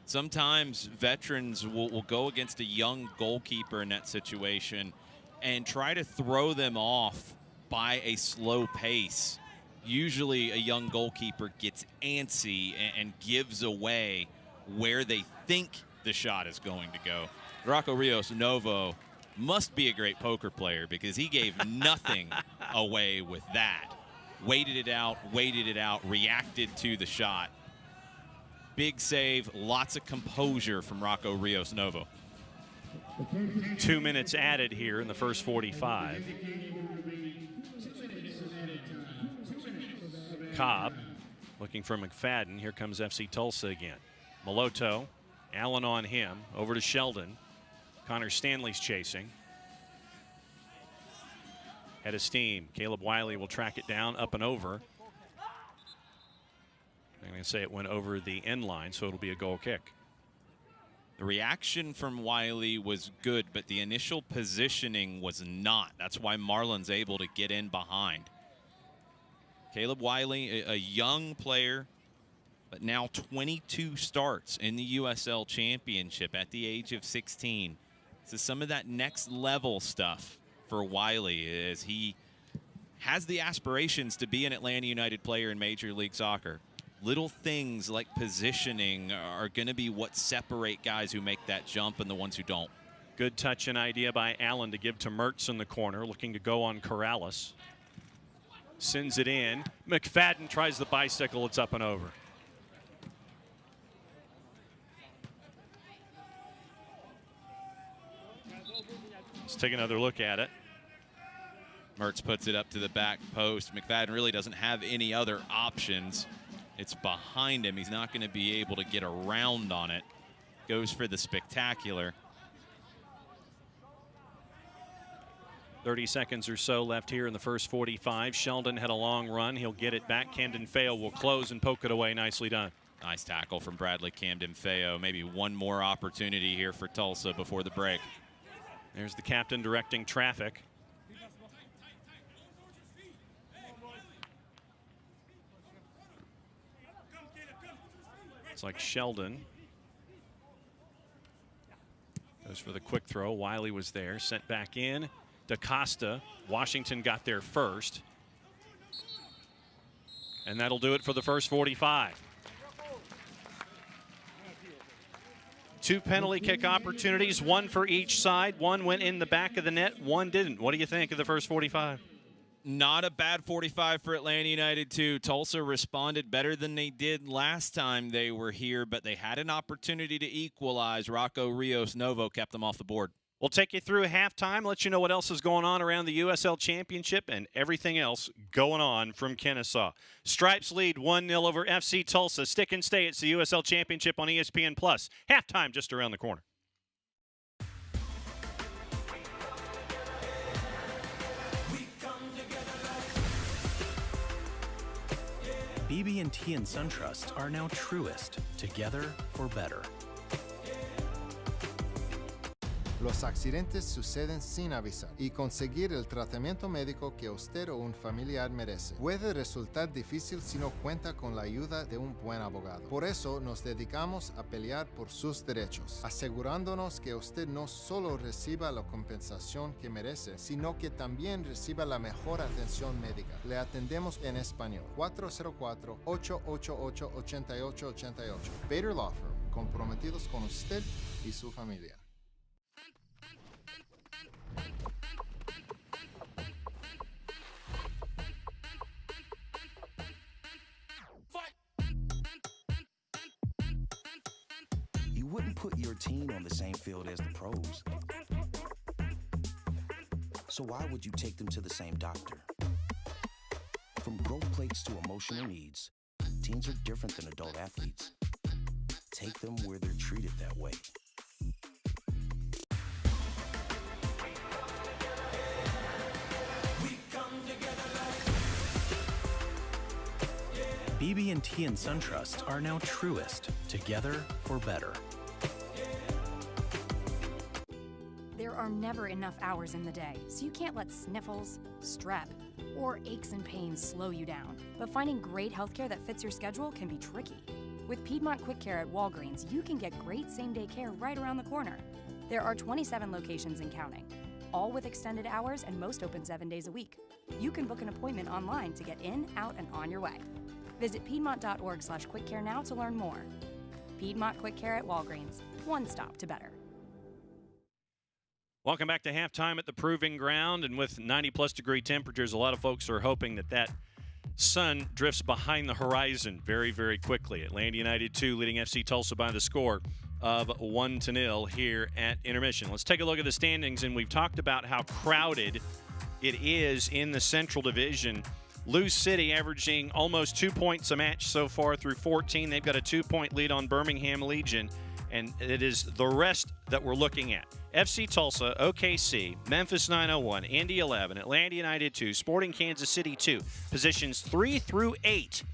B: Sometimes veterans will go against a young goalkeeper in that situation and try to throw them off by a slow pace. Usually a young goalkeeper gets antsy and gives away where they think the shot is going to go. Rocco Rios Novo must be a great poker player because he gave nothing away with that. Waited it out, reacted to the shot. Big save, lots of composure from Rocco Rios Novo.
A: 2 minutes added here in the first 45. Cobb looking for McFadden. Here comes FC Tulsa again. Maloto, Allen on him, over to Sheldon. Connor Stanley's chasing. Head of steam. Caleb Wiley will track it down, up and over. I'm going to say it went over the end line, so it'll be a goal kick.
B: The reaction from Wiley was good, but the initial positioning was not. That's why Marlon's able to get in behind. Caleb Wiley, a young player, but now 22 starts in the USL Championship at the age of 16. So some of that next level stuff for Wiley as he has the aspirations to be an Atlanta United player in Major League Soccer. Little things like positioning are going to be what separate guys who make that jump and the ones who don't.
A: Good touch and idea by Allen to give to Mertz in the corner, looking to go on Corrales. Sends it in. McFadden tries the bicycle. It's up and over. Let's take another look at it.
B: Mertz puts it up to the back post. McFadden really doesn't have any other options. It's behind him. He's not going to be able to get around on it. Goes for the spectacular.
A: 30 seconds or so left here in the first 45. Sheldon had a long run. He'll get it back. Camden Feo will close and poke it away. Nicely done.
B: Nice tackle from Bradley Camden Feo. Maybe one more opportunity here for Tulsa before the break.
A: There's the captain directing traffic. It's like Sheldon goes for the quick throw. Wiley was there, sent back in. DaCosta, Washington got there first. And that'll do it for the first 45. 2 penalty kick opportunities, 1 for each side. 1 went in the back of the net, 1 didn't. What do you think of the first 45?
B: Not a bad 45 for Atlanta United, too. Tulsa responded better than they did last time they were here, but they had an opportunity to equalize. Rocco Rios Novo kept them off the board.
A: We'll take you through halftime, let you know what else is going on around the USL Championship and everything else going on from Kennesaw. Stripes lead 1-0 over FC Tulsa. Stick and stay. It's the USL Championship on ESPN+. Halftime just around the corner.
C: BB&T and SunTrust are now truest, together for better.
D: Los accidentes suceden sin avisar y conseguir el tratamiento médico que usted o un familiar merece puede resultar difícil si no cuenta con la ayuda de un buen abogado. Por eso nos dedicamos a pelear por sus derechos, asegurándonos que usted no solo reciba la compensación que merece, sino que también reciba la mejor atención médica. Le atendemos en español. 404-888-8888. Bader Law Firm, comprometidos con usted y su familia.
E: You wouldn't put your team on the same field as the pros. So why would you take them to the same doctor? From growth plates to emotional needs, teens are different than adult athletes. Take them where they're treated that way.
C: BB&T and SunTrust are now truest, together for better.
F: There are never enough hours in the day, so you can't let sniffles, strep, or aches and pains slow you down. But finding great healthcare that fits your schedule can be tricky. With Piedmont Quick Care at Walgreens, you can get great same-day care right around the corner. There are 27 locations and counting, all with extended hours and most open 7 days a week. You can book an appointment online to get in, out, and on your way. Visit piedmont.org/quickcare now to learn more. Piedmont Quick Care at Walgreens, one stop to better.
A: Welcome back to halftime at the Proving Ground, and with 90-plus degree temperatures, a lot of folks are hoping that sun drifts behind the horizon very, very quickly. Atlanta United 2 leading FC Tulsa by the score of 1-0 here at intermission. Let's take a look at the standings, and we've talked about how crowded it is in the Central Division. Lou City averaging almost 2 points a match so far through 14. They've got a 2-point lead on Birmingham Legion, and it is the rest that we're looking at. FC Tulsa, OKC, Memphis 901, Indy 11, Atlanta United 2, Sporting Kansas City 2. Positions 3 through 8.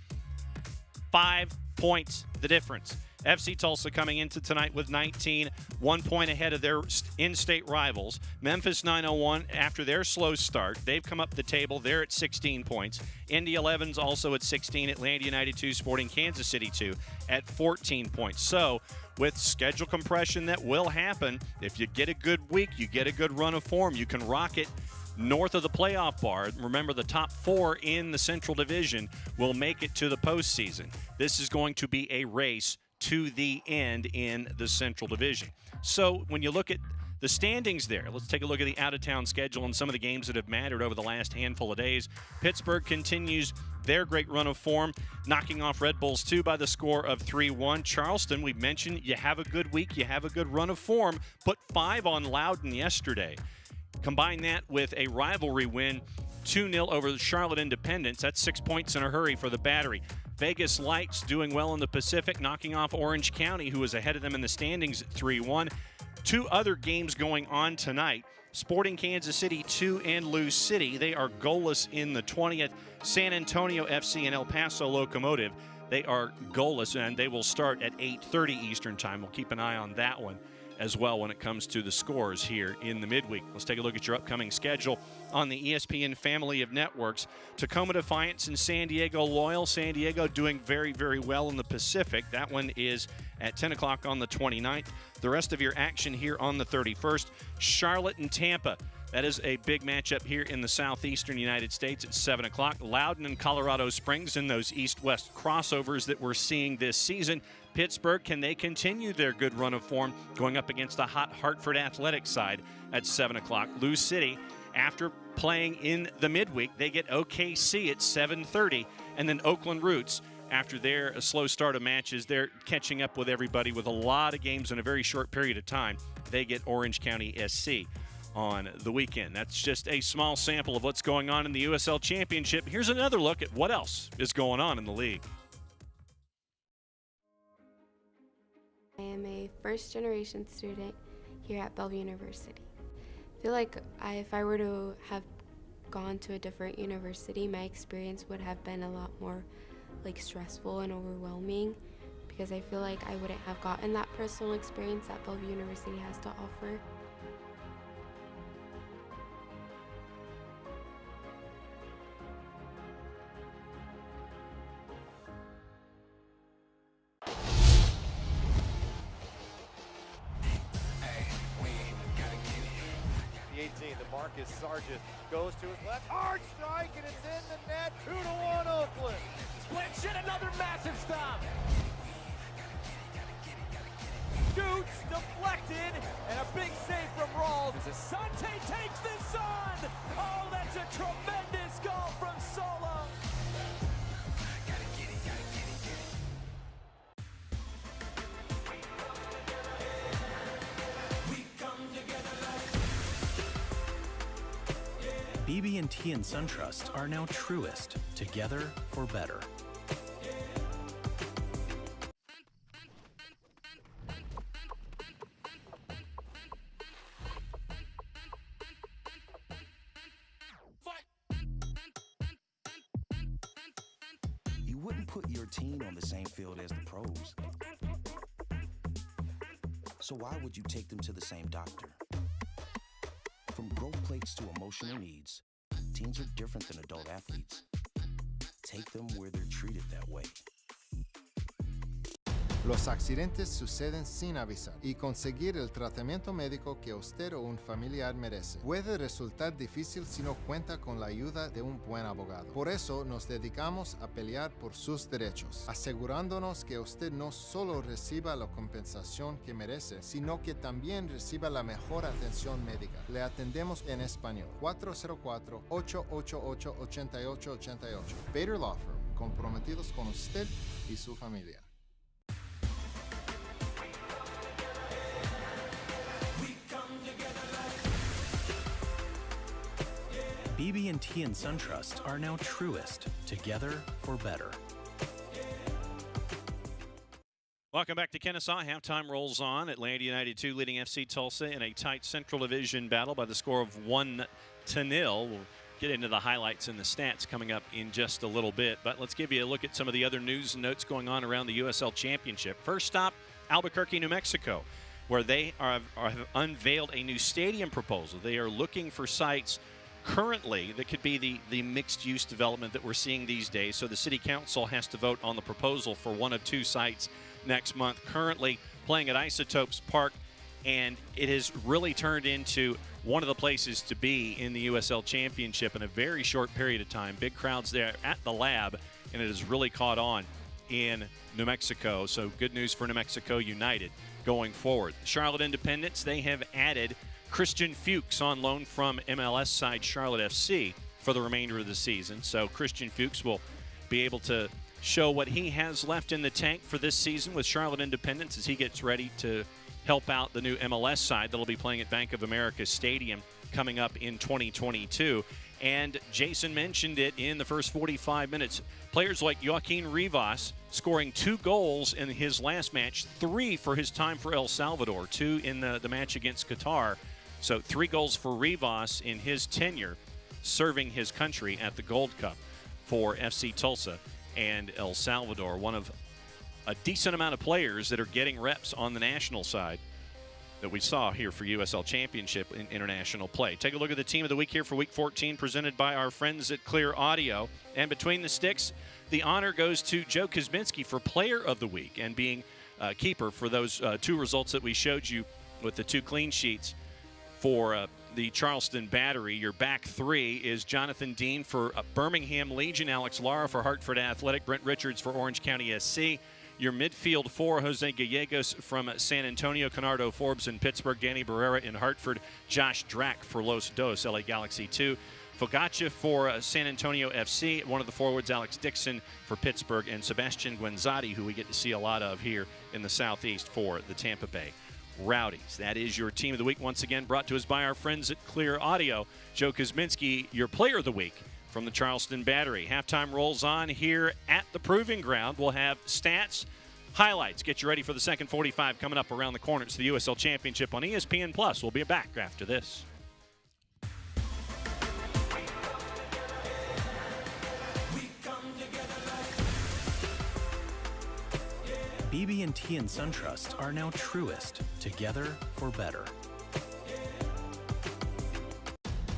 A: 5 points the difference. FC Tulsa coming into tonight with 19, 1 point ahead of their in-state rivals. Memphis 901, after their slow start, they've come up the table. They're at 16 points. Indy 11's also at 16. Atlanta United 2, Sporting Kansas City 2 at 14 points. So, with schedule compression that will happen, if you get a good week, you get a good run of form, you can rocket north of the playoff bar. Remember, the top 4 in the Central Division will make it to the postseason. This is going to be a race to the end in the Central Division. So when you look at the standings there, let's take a look at the out-of-town schedule and some of the games that have mattered over the last handful of days. Pittsburgh continues their great run of form, knocking off Red Bulls 2 by the score of 3-1. Charleston, we mentioned, you have a good week, you have a good run of form, put 5 on Loudoun yesterday. Combine that with a rivalry win, 2-0 over the Charlotte Independence. That's 6 points in a hurry for the Battery. Vegas Lights doing well in the Pacific, knocking off Orange County, who was ahead of them in the standings at 3-1. 2 other games going on tonight. Sporting Kansas City 2 and Lou City. They are goalless in the 20th. San Antonio FC and El Paso Locomotive, they are goalless, and they will start at 8:30 Eastern Time. We'll keep an eye on that one as well when it comes to the scores here in the midweek. Let's take a look at your upcoming schedule on the ESPN family of networks. Tacoma Defiance and San Diego Loyal. San Diego doing very, very well in the Pacific. That one is at 10 o'clock on the 29th. The rest of your action here on the 31st. Charlotte and Tampa. That is a big matchup here in the southeastern United States at 7 o'clock. Loudoun and Colorado Springs in those east-west crossovers that we're seeing this season. Pittsburgh, can they continue their good run of form going up against a hot Hartford Athletic side at 7 o'clock? Lou City, after playing in the midweek, they get OKC at 7:30. And then Oakland Roots, after their slow start of matches, they're catching up with everybody with a lot of games in a very short period of time. They get Orange County SC on the weekend. That's just a small sample of what's going on in the USL Championship. Here's another look at what else is going on in the league.
G: I am a first-generation student here at Bellevue University. I feel like if I were to have gone to a different university, my experience would have been a lot more stressful and overwhelming, because I feel like I wouldn't have gotten that personal experience that Bellevue University has to offer.
H: Marcus Sargent goes to his left, hard strike, and it's in the net. 2-1 Oakland. Split shit, another massive stop. Scoots deflected, and a big save from Rawls. Asante takes this on. Oh, that's a tremendous goal from Solo.
C: BB&T and SunTrust are now Truist, together for better.
E: You wouldn't put your team on the same field as the pros. So why would you take them to the same doctor? From growth plates to emotional needs, teens are different than adult athletes. Take them where they're treated that way.
D: Los accidentes suceden sin avisar y conseguir el tratamiento médico que usted o un familiar merece puede resultar difícil si no cuenta con la ayuda de un buen abogado. Por eso nos dedicamos a pelear por sus derechos, asegurándonos que usted no solo reciba la compensación que merece, sino que también reciba la mejor atención médica. Le atendemos en español. 404-888-8888. Bader Law Firm, comprometidos con usted y su familia.
C: BB&T and SunTrust are now Truist, together for better.
A: Welcome back to Kennesaw. Halftime rolls on. Atlanta United 2 leading FC Tulsa in a tight Central Division battle by the score of 1-0. We'll get into the highlights and the stats coming up in just a little bit. But let's give you a look at some of the other news and notes going on around the USL Championship. First stop, Albuquerque, New Mexico, where they have unveiled a new stadium proposal. They are looking for sites currently that could be the mixed-use development that we're seeing these days. So the city council has to vote on the proposal for one of two sites next month. Currently playing at Isotopes Park, and it has really turned into one of the places to be in the USL Championship in a very short period of time. Big crowds there at the Lab, and it has really caught on in New Mexico. So good news for New Mexico United going forward. Charlotte Independence, they have added Christian Fuchs on loan from MLS side Charlotte FC for the remainder of the season. So Christian Fuchs will be able to show what he has left in the tank for this season with Charlotte Independence as he gets ready to help out the new MLS side that'll be playing at Bank of America Stadium coming up in 2022. And Jason mentioned it in the first 45 minutes. Players like Joaquin Rivas scoring 2 goals in his last match, 3 for his time for El Salvador, 2 in the match against Qatar. So 3 goals for Rivas in his tenure serving his country at the Gold Cup for FC Tulsa and El Salvador. One of a decent amount of players that are getting reps on the national side that we saw here for USL Championship in international play. Take a look at the team of the week here for Week 14 presented by our friends at Clear Audio. And between the sticks, the honor goes to Joe Kuzminski for Player of the Week and being keeper for those 2 results that we showed you with the 2 clean sheets for the Charleston Battery. Your back 3 is Jonathan Dean for Birmingham Legion, Alex Lara for Hartford Athletic, Brent Richards for Orange County SC. Your midfield 4, Jose Gallegos from San Antonio, Conardo Forbes in Pittsburgh, Danny Barrera in Hartford, Josh Drack for Los Dos, LA Galaxy 2. Fogacha for San Antonio FC, one of the forwards, Alex Dixon for Pittsburgh, and Sebastian Guenzati, who we get to see a lot of here in the Southeast for the Tampa Bay Rowdies. That is your team of the week, once again brought to us by our friends at Clear Audio. Joe Kuzminski, your player of the week from the Charleston Battery. Halftime rolls on here at the Proving Ground. We'll have stats, highlights. Get you ready for the second 45 coming up around the corner. It's the USL Championship on ESPN+. We'll be back after this.
C: BB&T and SunTrust are now Truist, together for better.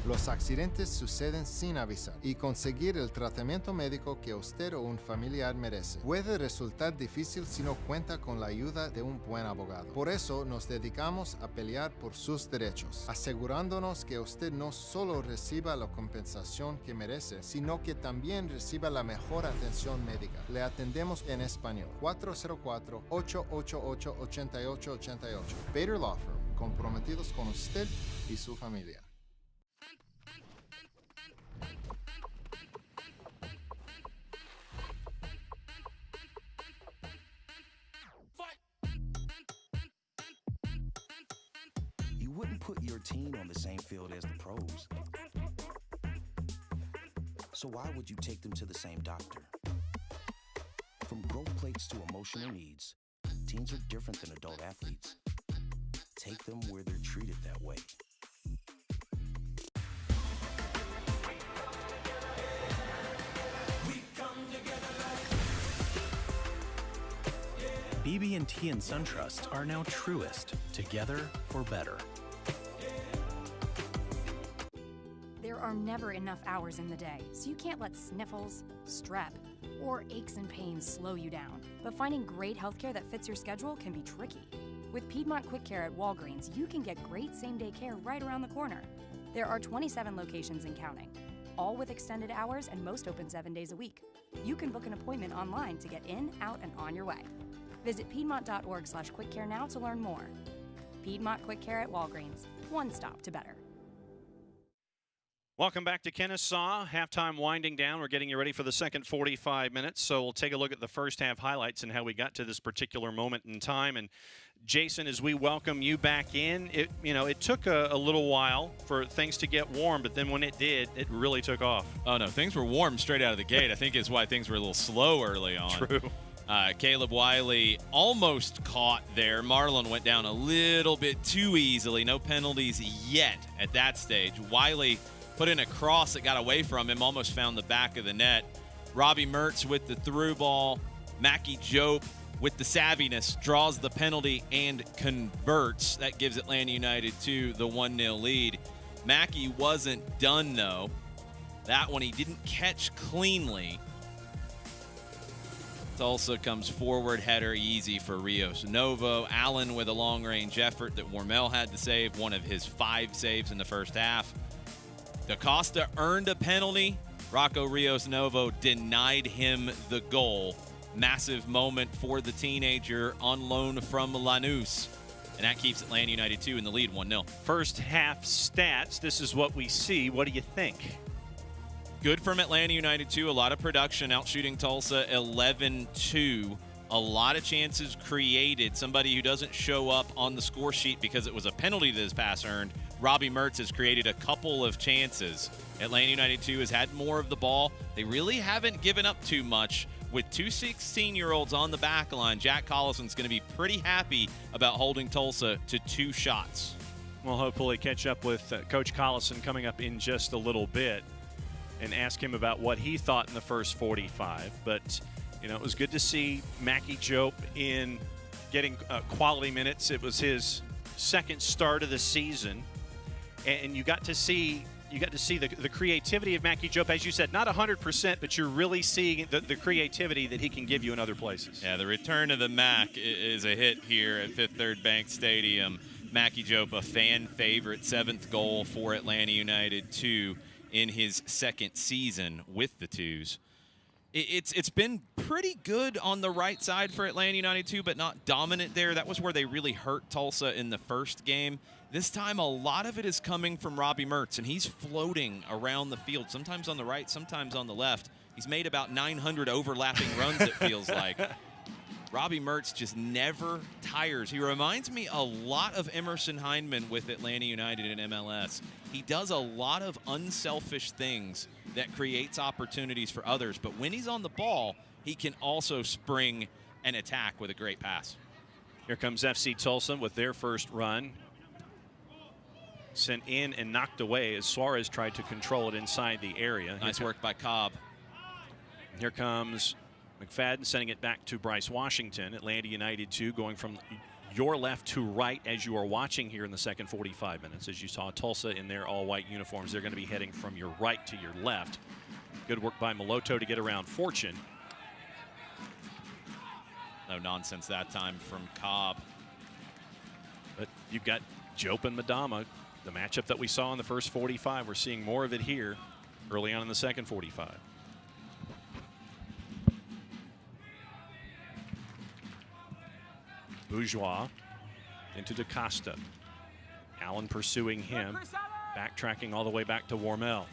D: Los accidentes suceden sin avisar y conseguir el tratamiento médico que usted o un familiar merece puede resultar difícil si no cuenta con la ayuda de un buen abogado. Por eso nos dedicamos a pelear por sus derechos, asegurándonos que usted no solo reciba la compensación que merece, sino que también reciba la mejor atención médica. Le atendemos en español. 404-888-8888. Bader Law Firm, comprometidos con usted y su familia.
E: You wouldn't put your team on the same field as the pros. So why would you take them to the same doctor? From growth plates to emotional needs, teens are different than adult athletes. Take them where they're treated that way.
C: BB&T and SunTrust are now truest, together for better.
F: There are never enough hours in the day, so you can't let sniffles, strep, or aches and pains slow you down. But finding great healthcare that fits your schedule can be tricky. With Piedmont Quick Care at Walgreens, you can get great same-day care right around the corner. There are 27 locations and counting, all with extended hours and most open 7 days a week. You can book an appointment online to get in, out, and on your way. Visit piedmont.org/quickcare now to learn more. Piedmont Quick Care at Walgreens. One stop to better.
A: Welcome back to Kennesaw. Halftime winding down. We're getting you ready for the second 45 minutes. So we'll take a look at the first half highlights and how we got to this particular moment in time. And Jason, as we welcome you back in, it took a little while for things to get warm, but then when it did, it really took off.
B: Oh, no, things were warm straight out of the gate. I think it's why things were a little slow early on.
A: True.
B: Caleb Wiley almost caught there. Marlon went down a little bit too easily. No penalties yet at that stage. Wiley put in a cross that got away from him, almost found the back of the net. Robbie Mertz with the through ball. Mackie Jope with the savviness draws the penalty and converts. That gives Atlanta United the 1-0 lead. Mackie wasn't done, though. That one he didn't catch cleanly. Tulsa comes forward, header easy for Rios Novo. Allen with a long-range effort that Wormel had to save, one of his 5 saves in the first half. DaCosta earned a penalty. Rocco Rios Novo denied him the goal. Massive moment for the teenager on loan from Lanús. And that keeps Atlanta United 2 in the lead, 1-0.
A: First half stats, this is what we see. What do you think?
B: Good from Atlanta United 2. A lot of production, out shooting Tulsa 11-2. A lot of chances created. Somebody who doesn't show up on the score sheet because it was a penalty that his pass earned. Robbie Mertz has created a couple of chances. Atlanta United 2 has had more of the ball. They really haven't given up too much. With 2 16-year-olds on the back line, Jack Collison's going to be pretty happy about holding Tulsa to 2 shots.
A: We'll hopefully catch up with Coach Collison coming up in just a little bit and ask him about what he thought in the first 45. But, it was good to see Mackie Jope in getting quality minutes. It was his second start of the season. And you got to see the creativity of Mackie Jope. As you said, not 100%, but you're really seeing the creativity that he can give you in other places.
B: Yeah, the return of the Mac is a hit here at Fifth Third Bank Stadium. Mackie Jope, a fan favorite, 7th goal for Atlanta United 2 in his second season with the Twos. It's been pretty good on the right side for Atlanta United 2, but not dominant there. That was where they really hurt Tulsa in the first game. This time, a lot of it is coming from Robbie Mertz, and he's floating around the field, sometimes on the right, sometimes on the left. He's made about 900 overlapping runs, it feels like. Robbie Mertz just never tires. He reminds me a lot of Emerson Hyndman with Atlanta United in MLS. He does a lot of unselfish things that creates opportunities for others, but when he's on the ball, he can also spring an attack with a great pass.
A: Here comes FC Tulsa with their first run. Sent in and knocked away as Suarez tried to control it inside the area.
B: Nice work by Cobb.
A: Here comes McFadden sending it back to Bryce Washington. Atlanta United 2 going from your left to right as you are watching here in the second 45 minutes. As you saw Tulsa in their all-white uniforms, they're going to be heading from your right to your left. Good work by Maloto to get around Fortune.
B: No nonsense that time from Cobb.
A: But you've got Jope and Madama. The matchup that we saw in the first 45, we're seeing more of it here early on in the second 45. Bourgeois into DaCosta. Allen pursuing him, backtracking all the way back to Wormel.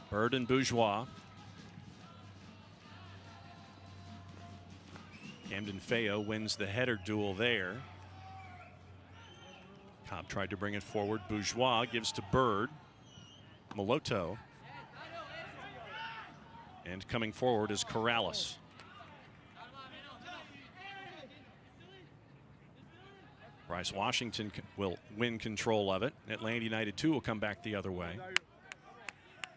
A: Bird and Bourgeois. Camden Feo wins the header duel there. Cobb tried to bring it forward. Bourgeois gives to Bird. Moloto. And coming forward is Corrales. Bryce Washington will win control of it. Atlanta United 2 will come back the other way.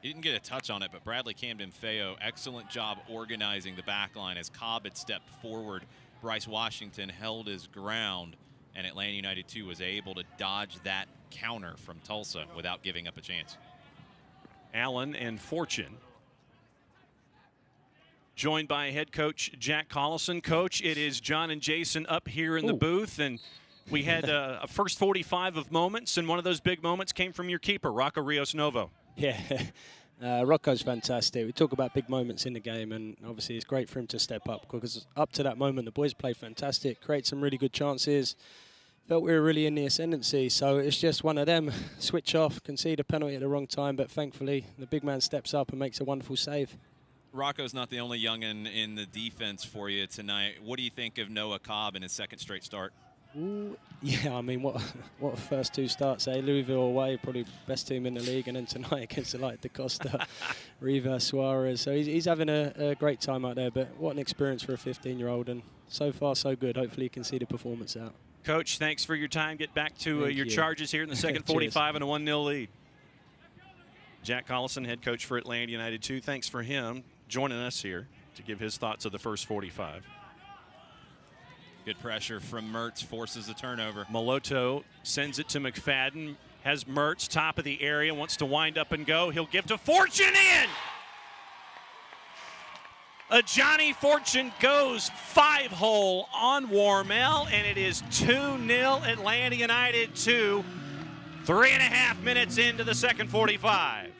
B: He didn't get a touch on it, but Bradley Camden-Feo, excellent job organizing the back line as Cobb had stepped forward. Bryce Washington held his ground, and Atlanta United 2 was able to dodge that counter from Tulsa without giving up a chance.
A: Allen and Fortune. Joined by head coach Jack Collison. Coach, it is John and Jason up here in the booth, and we had a first 45 of moments, and one of those big moments came from your keeper, Rocco Rios Novo.
I: Yeah, Rocco's fantastic. We talk about big moments in the game, and obviously it's great for him to step up, because up to that moment the boys played fantastic, create some really good chances. Felt we were really in the ascendancy, so it's just one of them. Switch off, concede a penalty at the wrong time, but thankfully the big man steps up and makes a wonderful save.
B: Rocco's not the only young'un in the defense for you tonight. What do you think of Noah Cobb in his second straight start?
I: Ooh, yeah, I mean, what first two starts, eh? Louisville away, probably best team in the league, and then tonight against like DaCosta, Rivas, Suarez. So he's having a great time out there, but what an experience for a 15-year-old, and so far so good. Hopefully you can see the performance out.
A: Coach, thanks for your time. Get back to your charges here in the second 45 and a 1-0 lead. Jack Collison, head coach for Atlanta United 2. Thanks for him joining us here to give his thoughts of the first 45.
B: Good pressure from Mertz, forces a turnover.
A: Moloto sends it to McFadden, has Mertz top of the area, wants to wind up and go. He'll give to Fortune in! A Johnny Fortune goes 5-hole on Warmel, and it is 2-0 Atlanta United 2, 3.5 minutes into the second 45.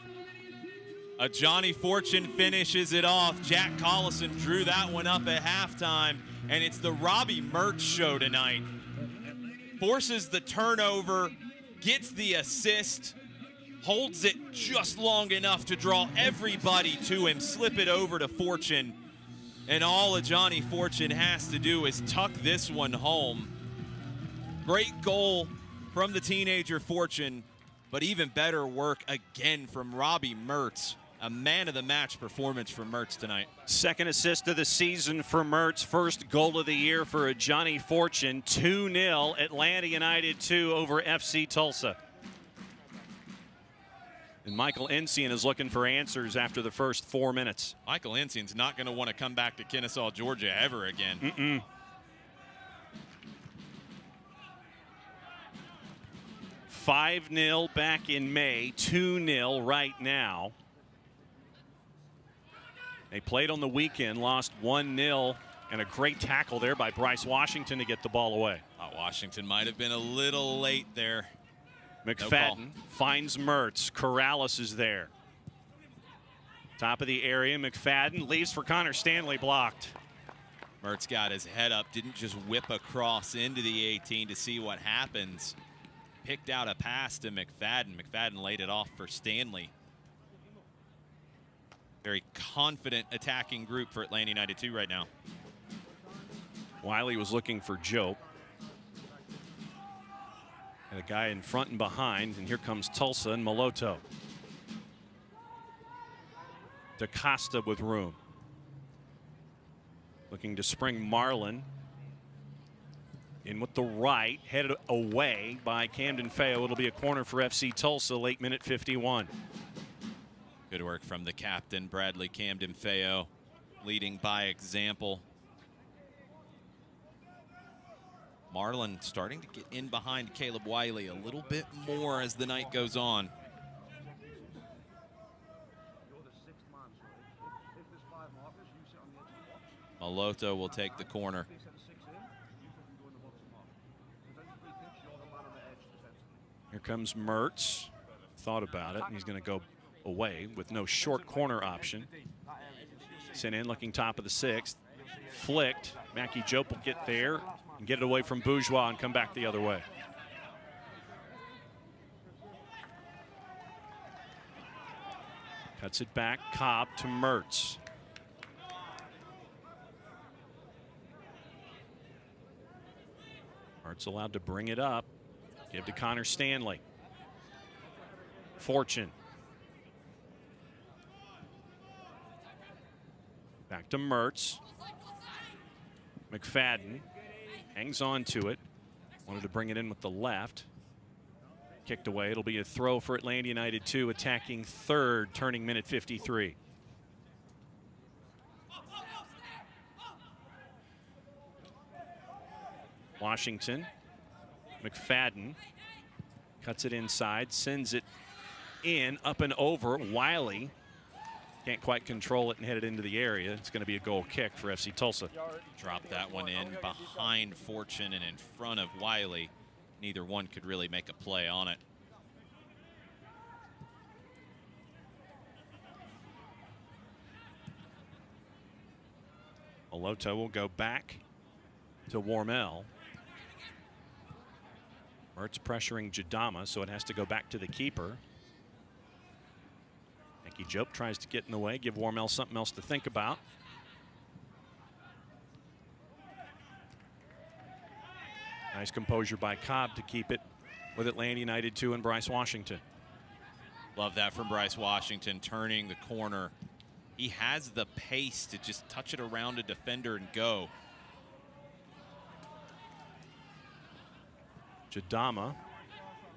B: A Johnny Fortune finishes it off. Jack Collison drew that one up at halftime, and it's the Robbie Mertz show tonight. Forces the turnover, gets the assist, holds it just long enough to draw everybody to him, slip it over to Fortune, and all a Johnny Fortune has to do is tuck this one home. Great goal from the teenager Fortune, but even better work again from Robbie Mertz. A man-of-the-match performance from Mertz tonight.
A: Second assist of the season for Mertz. First goal of the year for a Johnny Fortune. 2-0 Atlanta United 2 over FC Tulsa. And Michael Ensign is looking for answers after the first 4 minutes.
B: Michael Ensign's not going to want to come back to Kennesaw, Georgia ever again.
A: 5-0 back in May, 2-0 right now. They played on the weekend, lost 1-0, and a great tackle there by Bryce Washington to get the ball away.
B: Washington might have been a little late there.
A: McFadden finds Mertz. Corrales is there. Top of the area, McFadden leaves for Connor Stanley, blocked.
B: Mertz got his head up, didn't just whip across into the 18 to see what happens. Picked out a pass to McFadden. McFadden laid it off for Stanley. Very confident attacking group for Atlanta United 2 right now.
A: Wiley was looking for Joe. And a guy in front and behind, and here comes Tulsa and Moloto. DaCosta with room. Looking to spring Marlin. In with the right, headed away by Camden-Feo. It'll be a corner for FC Tulsa, late minute 51.
B: Good work from the captain, Bradley Camden-Feo, leading by example. Marlin starting to get in behind Caleb Wiley a little bit more as the night goes on. Moloto will take the corner.
A: Here comes Mertz. Thought about it, and he's going to go away with no short corner option. Sent in, looking top of the sixth. Flicked. Mackie Jope will get there and get it away from Bourgeois and come back the other way. Cuts it back. Cobb to Mertz. Mertz allowed to bring it up. Give to Connor Stanley. Fortune. Back to Mertz. McFadden hangs on to it. Wanted to bring it in with the left. Kicked away. It'll be a throw for Atlanta United 2, attacking third, turning minute 53. Washington. McFadden cuts it inside, sends it in, up and over. Wiley can't quite control it and head it into the area. It's going to be a goal kick for FC Tulsa.
B: Dropped that one in behind Fortune and in front of Wiley. Neither one could really make a play on it.
A: Oloto will go back to Warmel. Mertz pressuring Jadama, so it has to go back to the keeper. Nicky Jope tries to get in the way, give Warmel something else to think about. Nice composure by Cobb to keep it with Atlanta United 2 and Bryce Washington.
B: Love that from Bryce Washington, turning the corner. He has the pace to just touch it around a defender and go.
A: Jadama,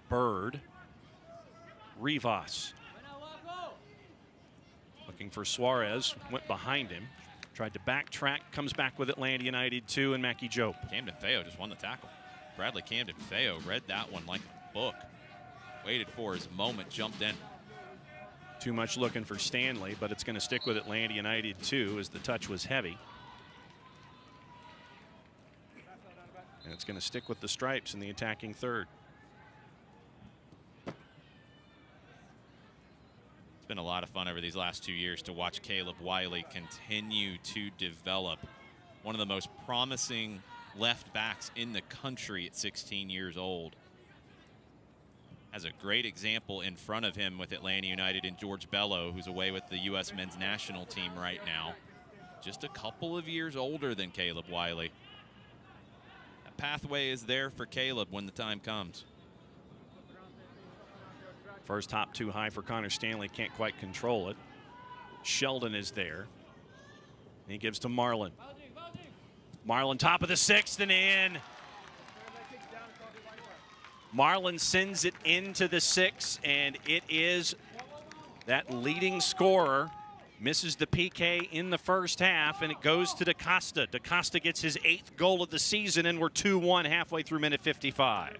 A: Bird, Rivas. Looking for Suarez, went behind him. Tried to backtrack, comes back with Atlanta United 2 and Mackie Jope.
B: Camden Feo just won the tackle. Bradley Camden Feo read that one like a book. Waited for his moment, jumped in.
A: Too much looking for Stanley, but it's going to stick with Atlanta United 2 as the touch was heavy. And it's going to stick with the stripes in the attacking third.
B: It's been a lot of fun over these last 2 years to watch Caleb Wiley continue to develop. One of the most promising left backs in the country at 16 years old. Has a great example in front of him with Atlanta United and George Bello, who's away with the U.S. men's national team right now. Just a couple of years older than Caleb Wiley. That pathway is there for Caleb when the time comes.
A: First hop too high for Connor Stanley, can't quite control it. Sheldon is there. He gives to Marlin. Marlin top of the sixth and in. Marlin sends it into the sixth, and it is that leading scorer. Misses the PK in the first half, and it goes to DaCosta. DaCosta gets his 8th goal of the season, and we're 2-1 halfway through minute 55.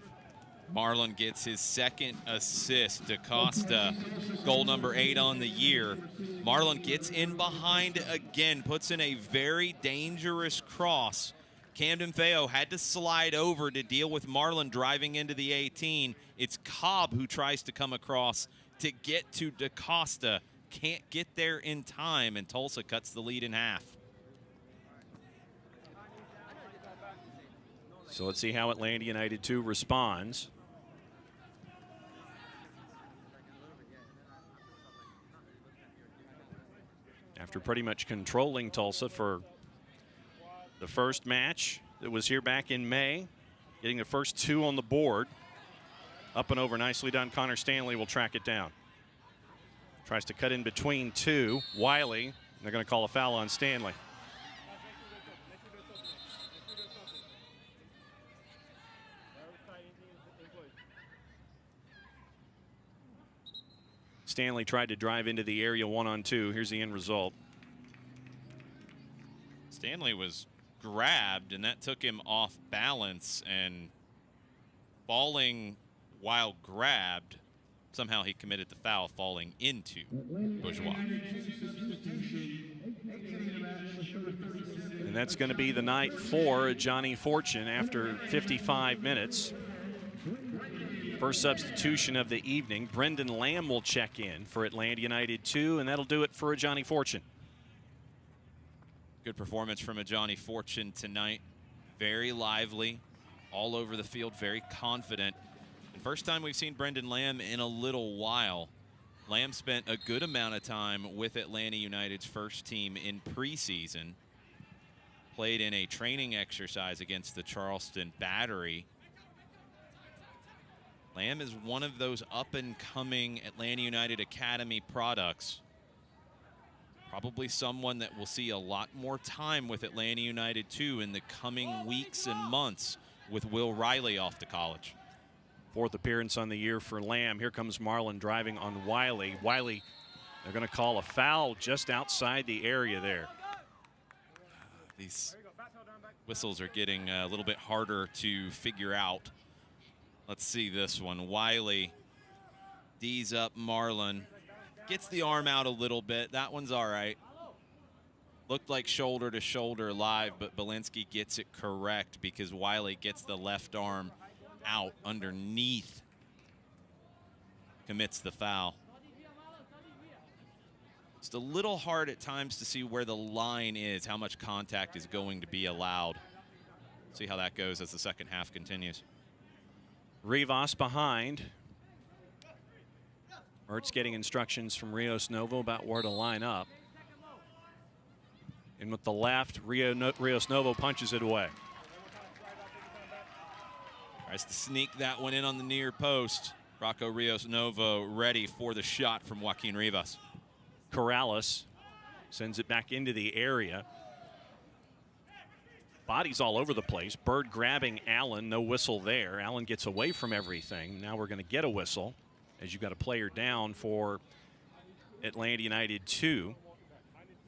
B: Marlin gets his 2nd assist. DaCosta, goal number 8 on the year. Marlin gets in behind again, puts in a very dangerous cross. Camden Feo had to slide over to deal with Marlin driving into the 18. It's Cobb who tries to come across to get to DaCosta. Can't get there in time, and Tulsa cuts the lead in half.
A: So let's see how Atlanta United 2 responds. After pretty much controlling Tulsa for the first match that was here back in May, getting the first 2 on the board. Up and over, nicely done. Connor Stanley will track it down. Tries to cut in between 2. Wiley, they're going to call a foul on Stanley. Stanley tried to drive into the area 1-on-2. Here's the end result.
B: Stanley was grabbed, and that took him off balance, and falling while grabbed, somehow he committed the foul, falling into Bourgeois.
A: And that's going to be the night for Johnny Fortune after 55 minutes. First substitution of the evening. Brendan Lamb will check in for Atlanta United 2, and that'll do it for a Johnny Fortune.
B: Good performance from a Johnny Fortune tonight. Very lively, all over the field, very confident. And first time we've seen Brendan Lamb in a little while. Lamb spent a good amount of time with Atlanta United's first team in preseason. Played in a training exercise against the Charleston Battery. Lamb is one of those up-and-coming Atlanta United Academy products. Probably someone that will see a lot more time with Atlanta United too in the coming weeks and months with Will Riley off to college.
A: 4th appearance on the year for Lamb. Here comes Marlin driving on Wiley. Wiley, they're going to call a foul just outside the area there.
B: These whistles are getting a little bit harder to figure out. Let's see this one. Wiley D's up Marlin. Gets the arm out a little bit. That one's all right. Looked like shoulder to shoulder live, but Belinsky gets it correct because Wiley gets the left arm out underneath. Commits the foul. It's a little hard at times to see where the line is, how much contact is going to be allowed. See how that goes as the second half continues.
A: Rivas behind. Ertz getting instructions from Rios Novo about where to line up. And with the left, Rios Novo punches it away.
B: Tries to sneak that one in on the near post. Rocco Rios Novo ready for the shot from Joaquin Rivas.
A: Corrales sends it back into the area. Bodies all over the place. Bird grabbing Allen, no whistle there. Allen gets away from everything. Now we're going to get a whistle as you got a player down for Atlanta United 2.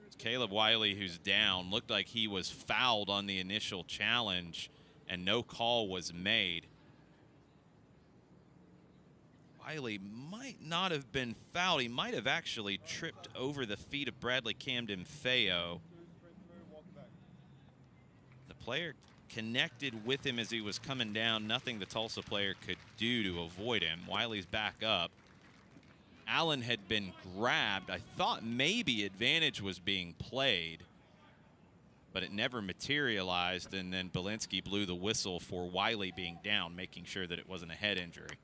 B: It's Caleb Wiley who's down. Looked like he was fouled on the initial challenge and no call was made. Wiley might not have been fouled. He might have actually tripped over the feet of Bradley Camden Feo. The player connected with him as he was coming down. Nothing the Tulsa player could do to avoid him. Wiley's back up. Allen had been grabbed. I thought maybe advantage was being played, but it never materialized, and then Belinsky blew the whistle for Wiley being down, making sure that it wasn't a head injury.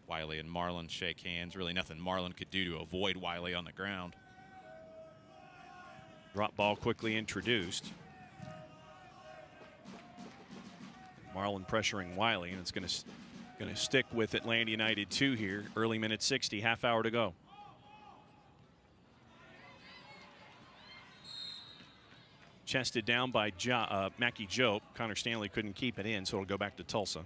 B: Wiley and Marlin shake hands. Really nothing Marlin could do to avoid Wiley on the ground.
A: Drop ball quickly introduced. Marlin pressuring Wiley, and it's going to stick with Atlanta United 2 here. Early minute 60, half hour to go. Chested down by Mackie Jope. Connor Stanley couldn't keep it in, so it'll go back to Tulsa.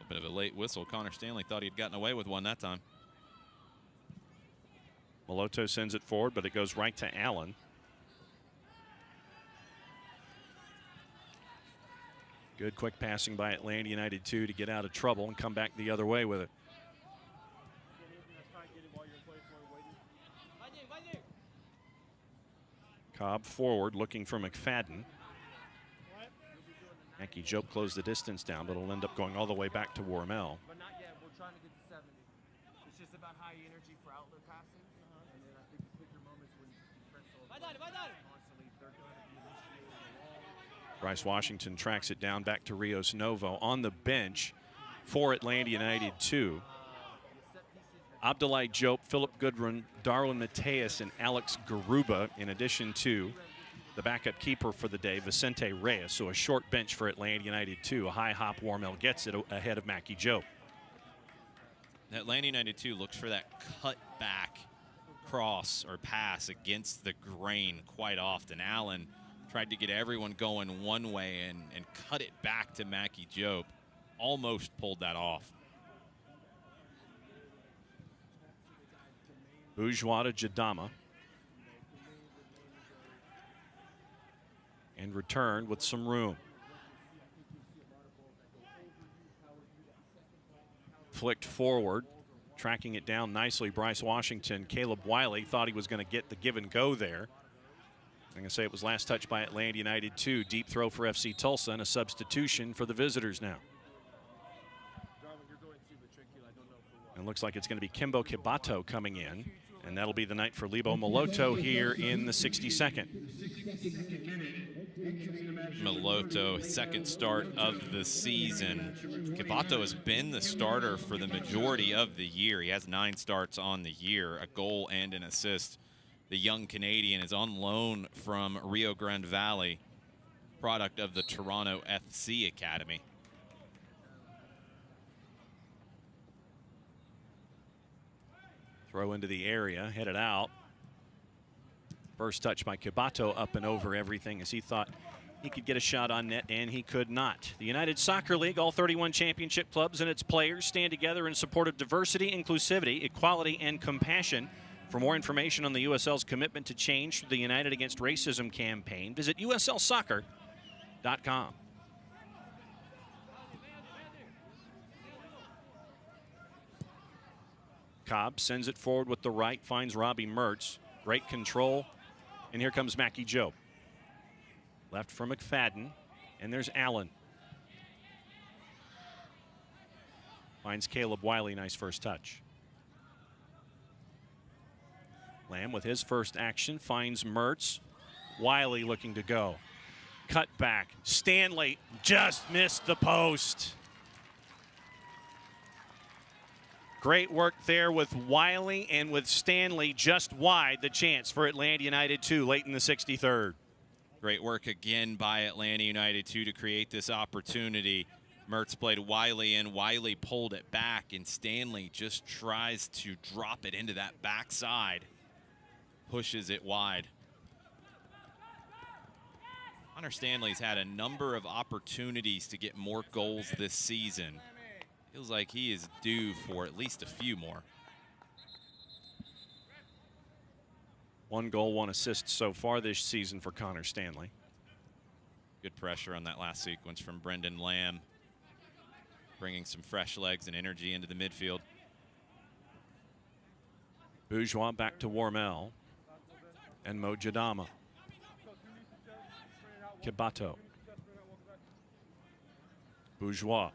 B: A bit of a late whistle. Connor Stanley thought he'd gotten away with one that time.
A: Moloto sends it forward, but it goes right to Allen. Good quick passing by Atlanta United 2 to get out of trouble and come back the other way with it. Cobb forward looking for McFadden. Mackie Jope closed the distance down, but it'll end up going all the way back to Wormel.
H: But not yet. We're trying to get to 70. It's just about high energy for outlet passing. And then I think the quicker moments when you press constantly, they're going to be initiating.
A: Bryce Washington tracks it down back to Rios Novo on the bench for Atlanta United 2. Abdoulaye Jope, Philip Goodrun, Darwin Mateus, and Alex Garuba, in addition to the backup keeper for the day, Vicente Reyes. So a short bench for Atlanta United 2. A high hop, Wormel gets it ahead of Mackie Jope.
B: Atlanta United 2 looks for that cut back cross or pass against the grain quite often. Allen tried to get everyone going one way and cut it back to Mackie Jope. Almost pulled that off.
A: Bourgeois to Jadama. And returned with some room. Flicked forward, tracking it down nicely, Bryce Washington. Caleb Wiley thought he was going to get the give and go there. I'm going to say it was last touched by Atlanta United 2. Deep throw for FC Tulsa and a substitution for the visitors now. And looks like it's going to be Kimbo Kibato coming in. And that'll be the night for Lebo Moloto here in the 62nd.
B: Moloto, second start of the season. Kibato has been the starter for the majority of the year. He has 9 starts on the year, a goal and an assist the young Canadian, is on loan from Rio Grande Valley, product of the Toronto FC Academy.
A: Throw into the area, headed out. First touch by Kibato, up and over everything as he thought he could get a shot on net, and he could not. The United Soccer League, all 31 championship clubs and its players stand together in support of diversity, inclusivity, equality, and compassion. For more information on the USL's commitment to change through the United Against Racism campaign, visit uslsoccer.com. Cobb sends it forward with the right, finds Robbie Mertz. Great control, and here comes Mackie Joe. Left for McFadden, and there's Allen. Finds Caleb Wiley, nice first touch. Lamb with his first action finds Mertz. Wiley looking to go. Cut back. Stanley just missed the post. Great work there with Wiley and with Stanley just wide the chance for Atlanta United 2 late in the 63rd.
B: Great work again by Atlanta United 2 to create this opportunity. Mertz played Wiley in. Wiley pulled it back, and Stanley just tries to drop it into that backside. Pushes it wide. Connor Stanley's had a number of opportunities to get more goals this season. Feels like he is due for at least a few more.
A: 1 goal, 1 assist so far this season for Connor Stanley.
B: Good pressure on that last sequence from Brendan Lamb, bringing some fresh legs and energy into the midfield.
A: Bourgeois back to Warmel and Mojadama. Kibato. Bourgeois.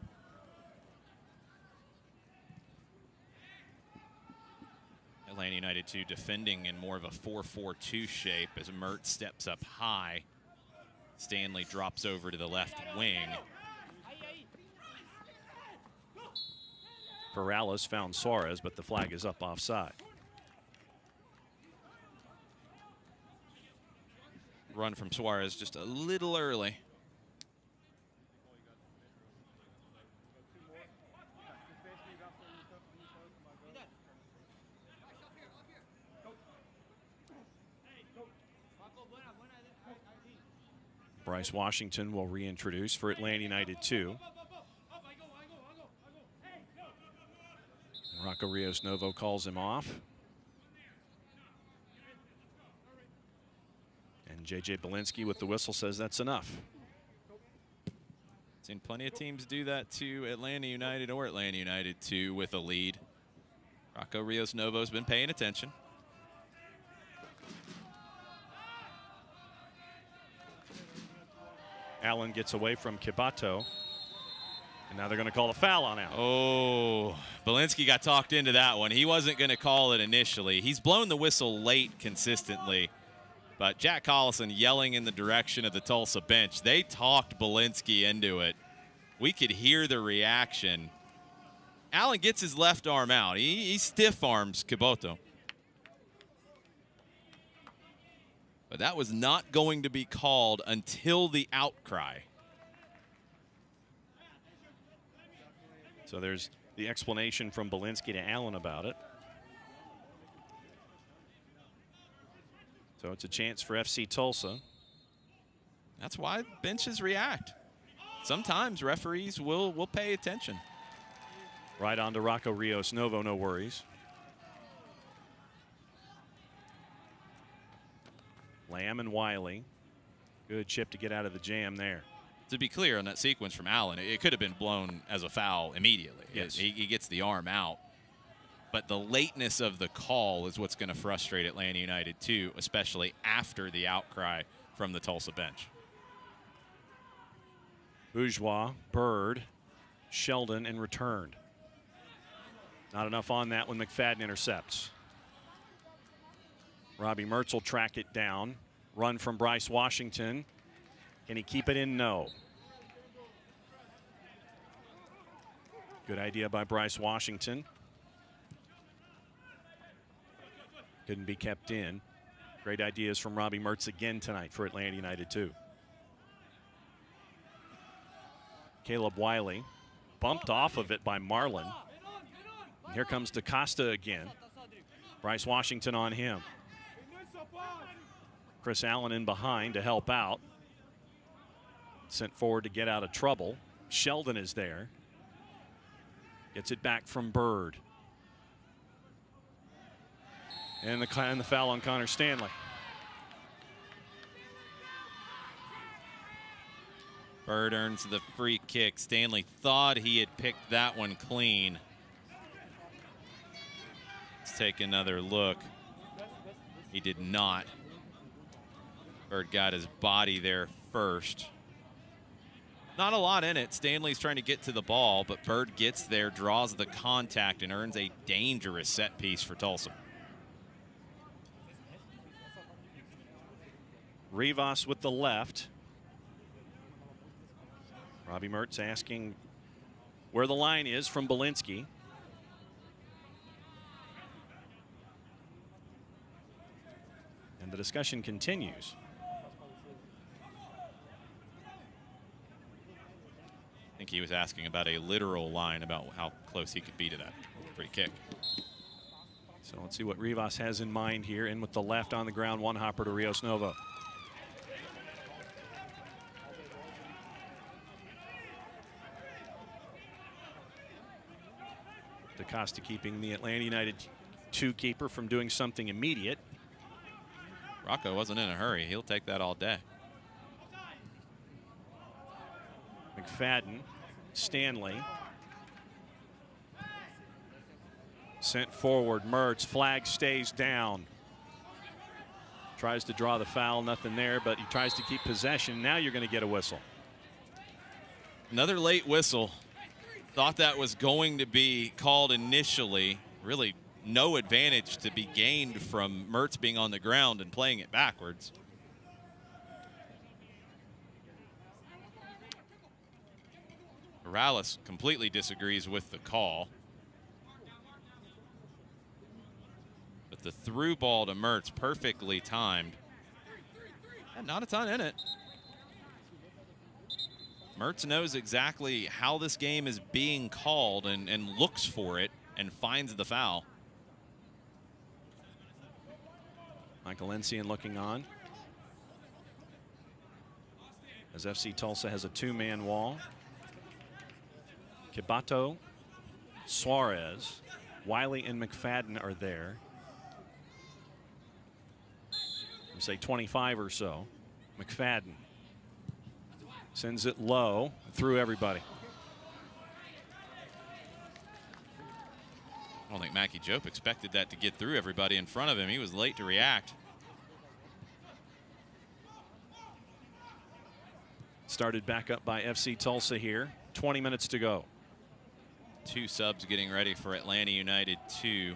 B: Atlanta United 2 defending in more of a 4-4-2 shape as Mertz steps up high. Stanley drops over to the left wing.
A: Corrales found Suarez, but the flag is up offside.
B: Run from Suarez just a little early.
A: Bryce Washington will reintroduce for Atlanta United 2. And Rocco Rios Novo calls him off. And J.J. Belinsky with the whistle says that's enough.
B: Seen plenty of teams do that to Atlanta United or Atlanta United 2 with a lead. Rocco Rios Novo's been paying attention.
A: Allen gets away from Kibato. And now they're going to call a foul on Allen.
B: Oh, Belinsky got talked into that one. He wasn't going to call it initially. He's blown the whistle late consistently. But Jack Collison yelling in the direction of the Tulsa bench. They talked Belinsky into it. We could hear the reaction. Allen gets his left arm out. He stiff arms Kiboto. But that was not going to be called until the outcry.
A: So there's the explanation from Belinsky to Allen about it. So it's a chance for FC Tulsa.
B: That's why benches react. Sometimes referees will pay attention.
A: Right on to Rocco Rios Novo, no worries. Lamb and Wiley. Good chip to get out of the jam there.
B: To be clear on that sequence from Allen, it could have been blown as a foul immediately.
A: Yes.
B: He gets the arm out. But the lateness of the call is what's going to frustrate Atlanta United too, especially after the outcry from the Tulsa bench.
A: Bourgeois, Bird, Sheldon, and returned. Not enough on that when McFadden intercepts. Robbie Mertz will track it down. Run from Bryce Washington. Can he keep it in? No. Good idea by Bryce Washington. Couldn't be kept in. Great ideas from Robbie Mertz again tonight for Atlanta United too. Caleb Wiley bumped off of it by Marlin. And here comes DaCosta again. Bryce Washington on him. Chris Allen in behind to help out. Sent forward to get out of trouble. Sheldon is there. Gets it back from Bird. And the foul on Connor Stanley.
B: Bird earns the free kick. Stanley thought he had picked that one clean. Let's take another look. He did not. Bird got his body there first. Not a lot in it. Stanley's trying to get to the ball, but Bird gets there, draws the contact, and earns a dangerous set piece for Tulsa.
A: Rivas with the left. Robbie Mertz asking where the line is from Belinsky. And the discussion continues.
B: I think he was asking about a literal line about how close he could be to that free kick.
A: So let's see what Rivas has in mind here. In with the left on the ground, one hopper to Rios Novo. DaCosta keeping the Atlanta United 2 keeper from doing something immediate.
B: Rocco wasn't in a hurry. He'll take that all day.
A: McFadden, Stanley. Sent forward, Mertz, flag stays down. Tries to draw the foul, nothing there, but he tries to keep possession. Now you're going to get a whistle.
B: Another late whistle. Thought that was going to be called initially. Really no advantage to be gained from Mertz being on the ground and playing it backwards. Morales completely disagrees with the call. But the through ball to Mertz, perfectly timed. And not a ton in it. Mertz knows exactly how this game is being called and looks for it and finds the foul.
A: Michael Encian looking on. As FC Tulsa has a 2-man wall. Kibato, Suarez, Wiley, and McFadden are there. Say 25 or so. McFadden sends it low through everybody.
B: I don't think Mackie Jope expected that to get through everybody in front of him. He was late to react.
A: Started back up by FC Tulsa here. 20 minutes to go.
B: 2 subs getting ready for Atlanta United 2.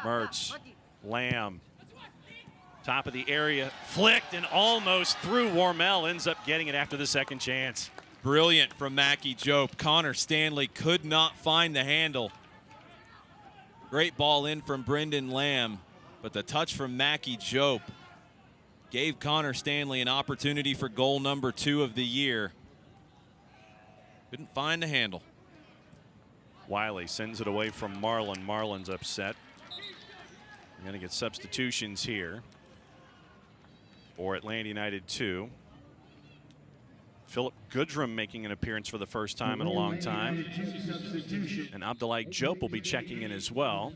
A: Mertz, Lamb, top of the area, flicked and almost through. Warmel ends up getting it after the second chance.
B: Brilliant from Mackie Jope. Connor Stanley could not find the handle. Great ball in from Brendan Lamb, but the touch from Mackie Jope gave Connor Stanley an opportunity for goal number 2 of the year. Couldn't find the handle.
A: Wiley sends it away from Marlin. Marlin's upset. We're going to get substitutions here for Atlanta United 2. Philip Goodrum making an appearance for the first time in a long time. And Abdoulaye Diop will be checking in as well.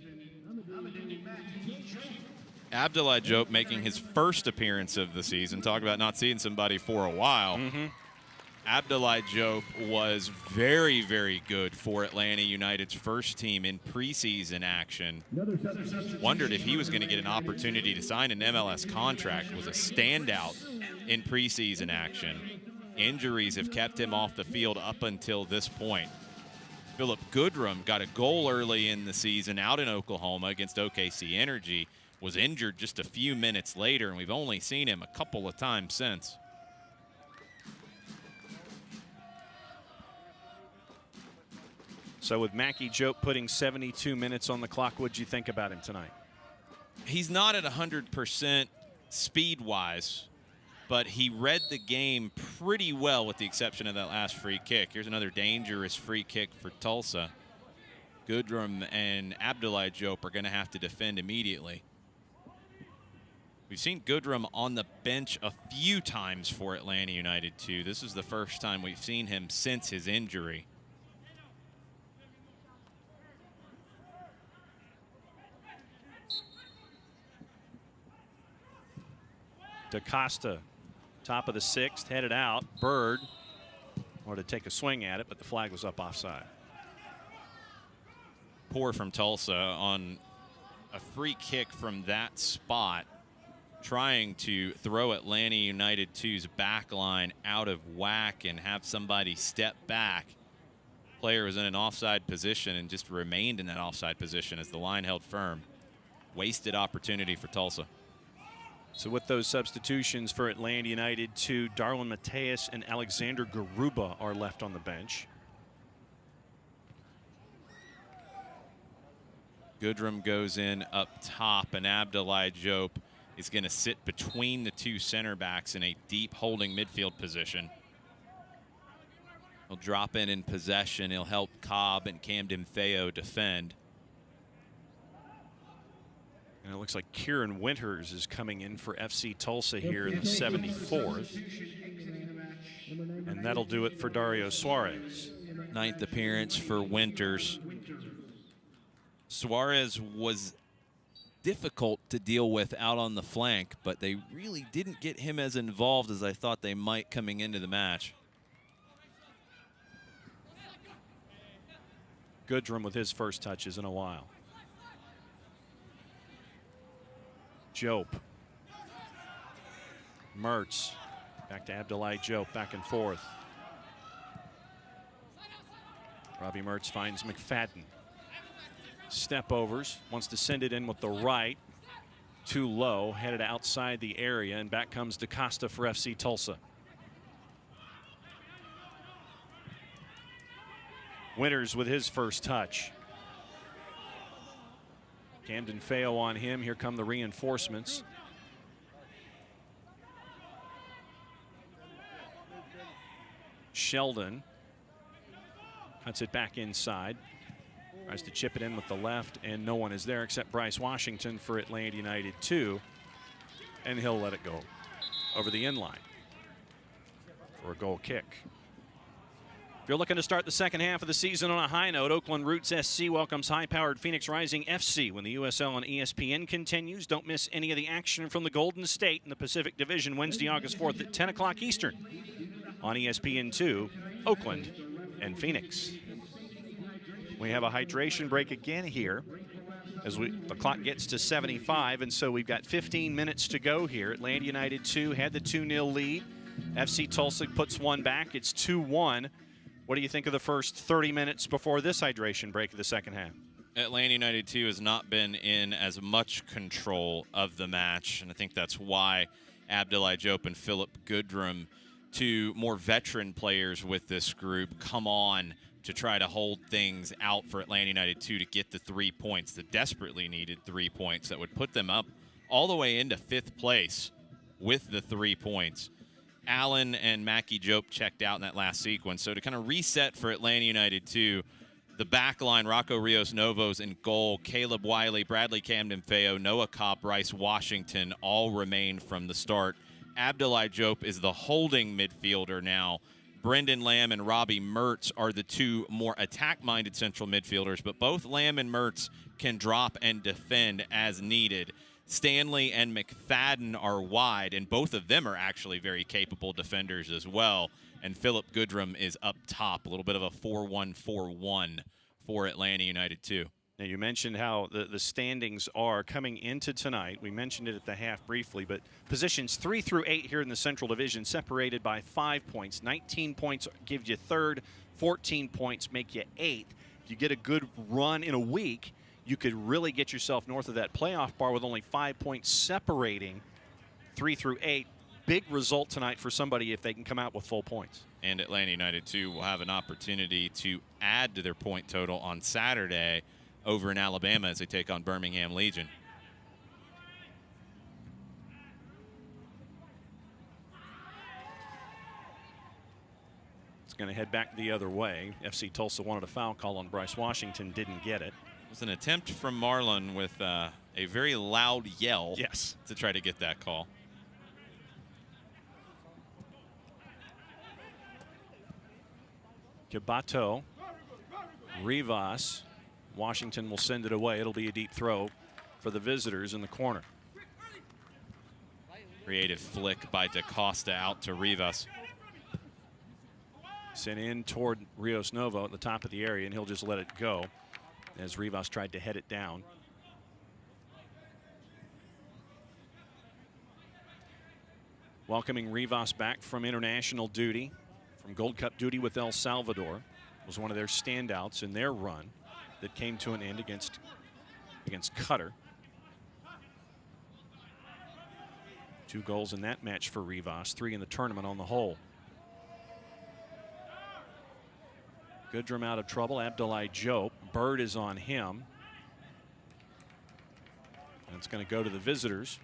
B: Abdoulaye Diop making his first appearance of the season. Talk about not seeing somebody for a while. Abdoulaye Diop was very, very good for Atlanta United's first team in preseason action. Wondered if he was going to get an opportunity to sign an MLS contract. Was a standout in preseason action. Injuries have kept him off the field up until this point. Philip Goodrum got a goal early in the season out in Oklahoma against OKC Energy. Was injured just a few minutes later, and we've only seen him a couple of times since.
A: So with Mackie Jope putting 72 minutes on the clock, what'd you think about him tonight?
B: He's not at 100% speed-wise, but he read the game pretty well with the exception of that last free kick. Here's another dangerous free kick for Tulsa. Goodrum and Abdoulaye Diop are going to have to defend immediately. We've seen Goodrum on the bench a few times for Atlanta United too. This is the first time we've seen him since his injury.
A: DaCosta, top of the 6th, headed out. Bird wanted to take a swing at it, but the flag was up offside.
B: Poor from Tulsa on a free kick from that spot, trying to throw Atlanta United 2's back line out of whack and have somebody step back. Player was in an offside position and just remained in that offside position as the line held firm. Wasted opportunity for Tulsa.
A: So with those substitutions for Atlanta United 2, Darwin Mateus and Alexander Garuba are left on the bench.
B: Goodrum goes in up top, and Abdoulaye Diop is going to sit between the two center backs in a deep holding midfield position. He'll drop in possession. He'll help Cobb and Camden Feo defend.
A: And it looks like Kieran Winters is coming in for FC Tulsa here in the 74th. And that'll do it for Dario Suarez.
B: 9th appearance for Winters. Suarez was difficult to deal with out on the flank, but they really didn't get him as involved as I thought they might coming into the match.
A: Goodrum with his first touches in a while. Diop. Mertz. Back to Abdoulaye Diop, back and forth. Robbie Mertz finds McFadden. Step overs, wants to send it in with the right. Too low, headed outside the area, and back comes DaCosta for FC Tulsa. Winters with his first touch. Camden Feo on him. Here come the reinforcements. Sheldon cuts it back inside. Tries to chip it in with the left, and no one is there except Bryce Washington for Atlanta United 2. And he'll let it go over the end line for a goal kick. If you're looking to start the second half of the season on a high note, Oakland Roots SC welcomes high-powered Phoenix Rising FC when the USL on ESPN continues. Don't miss any of the action from the Golden State in the Pacific Division Wednesday, August 4th at 10 o'clock Eastern on ESPN2, Oakland and Phoenix. We have a hydration break again here as the clock gets to 75, and so we've got 15 minutes to go here. Atlanta United 2 had the 2-0 lead. FC Tulsa puts one back. It's 2-1. What do you think of the first 30 minutes before this hydration break of the second half?
B: Atlanta United 2 has not been in as much control of the match, and I think that's why Abdoulaye Diop and Philip Goodrum, two more veteran players with this group, come on to try to hold things out for Atlanta United 2 to get the 3 points, the desperately needed 3 points that would put them up all the way into 5th place with the 3 points. Allen and Mackie Diop checked out in that last sequence. So to kind of reset for Atlanta United 2, the back line, Rocco Rios Novos in goal, Caleb Wiley, Bradley Camden Feo, Noah Kopp, Bryce Washington all remain from the start. Abdoulaye Diop is the holding midfielder now. Brendan Lamb and Robbie Mertz are the two more attack-minded central midfielders, but both Lamb and Mertz can drop and defend as needed. Stanley and McFadden are wide, and both of them are actually very capable defenders as well. And Philip Goodrum is up top, a little bit of a 4-1-4-1 for Atlanta United 2.
A: Now, you mentioned how the standings are coming into tonight. We mentioned it at the half briefly, but positions 3 through 8 here in the Central Division separated by 5 points. 19 points gives you 3rd, 14 points make you 8th. If you get a good run in a week, you could really get yourself north of that playoff bar with only 5 points separating 3 through 8. Big result tonight for somebody if they can come out with full points.
B: And Atlanta United 2 will have an opportunity to add to their point total on Saturday over in Alabama as they take on Birmingham Legion.
A: going to head back the other way. FC Tulsa wanted a foul call on Bryce Washington, didn't get it.
B: It was an attempt from Marlon with a very loud yell.
A: Yes.
B: To try to get that call.
A: Kibato, Rivas. Washington will send it away. It'll be a deep throw for the visitors in the corner.
B: Creative flick by DaCosta out to Rivas.
A: Sent in toward Rios Novo at the top of the area, and he'll just let it go as Rivas tried to head it down. Welcoming Rivas back from international duty, from Gold Cup duty with El Salvador, was one of their standouts in their run that came to an end against Qatar. 2 goals in that match for Rivas, 3 in the tournament on the whole. Goodrum out of trouble. Abdoulaye Diop. Bird is on him. And it's going to go to the visitors.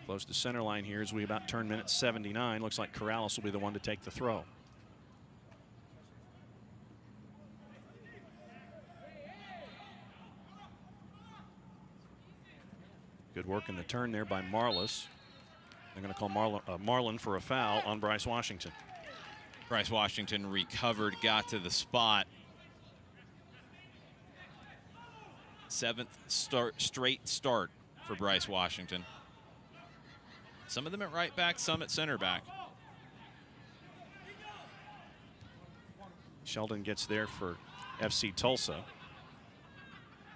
A: Close to center line here as we about turn minute 79. Looks like Corrales will be the one to take the throw. Good work in the turn there by Marlis. They're going to call Marlon for a foul on Bryce Washington.
B: Bryce Washington recovered, got to the spot. 7th straight start for Bryce Washington. Some of them at right back, some at center back.
A: Sheldon gets there for FC Tulsa.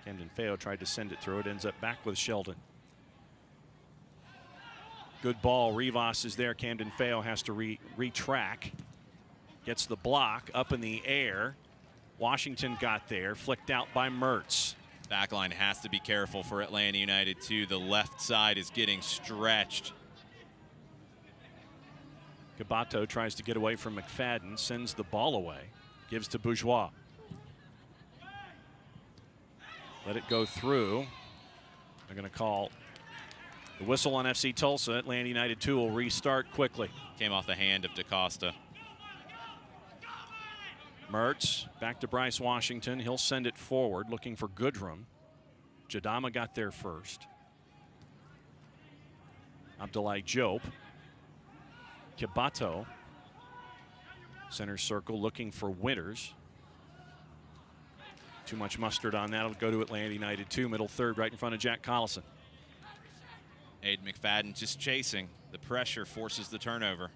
A: Camden Feo tried to send it through. It ends up back with Sheldon. Good ball. Rivas is there. Camden Feo has to retrack. Gets the block up in the air. Washington got there. Flicked out by Mertz.
B: Backline has to be careful for Atlanta United too. The left side is getting stretched.
A: Kibato tries to get away from McFadden. Sends the ball away. Gives to Bourgeois. Let it go through. They're going to call the whistle on FC Tulsa. Atlanta United 2 will restart quickly.
B: Came off the hand of DaCosta.
A: Mertz back to Bryce Washington. He'll send it forward looking for Goodrum. Jadama got there first. Abdoulaye Diop. Kibato. Center circle looking for Winters. Too much mustard on that. It'll go to Atlanta United 2. Middle third right in front of Jack Collison.
B: Aiden McFadden just chasing. The pressure forces the turnover.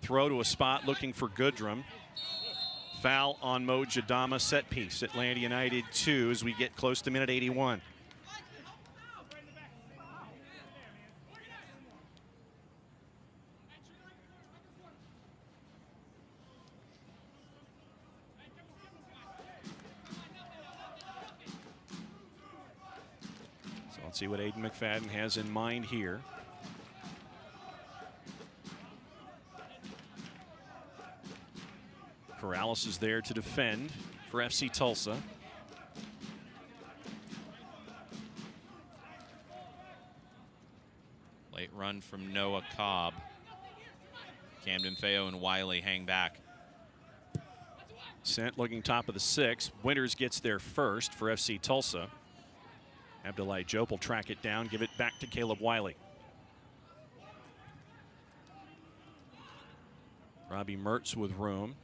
A: Throw to a spot looking for Goodrum. Foul on Mo Jadama. Set piece. Atlanta United 2 as we get close to minute 81. So let's see what Aiden McFadden has in mind here. Corrales is there to defend for FC Tulsa.
B: Late run from Noah Cobb. Camden Feo and Wiley hang back.
A: Sent looking top of the 6. Winters gets there first for FC Tulsa. Abdoulaye Diop will track it down, give it back to Caleb Wiley. Robbie Mertz with room.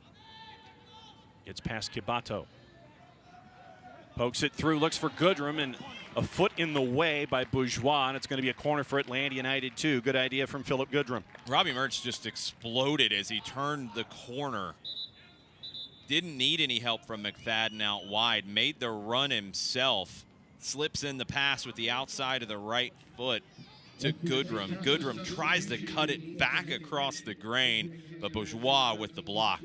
A: Gets past Kibato. Pokes it through, looks for Goodrum, and a foot in the way by Bourgeois, and it's going to be a corner for Atlanta United 2. Good idea from Philip Goodrum.
B: Robbie Mertz just exploded as he turned the corner. Didn't need any help from McFadden out wide. Made the run himself. Slips in the pass with the outside of the right foot to Goodrum. Goodrum tries to cut it back across the grain, but Bourgeois with the block.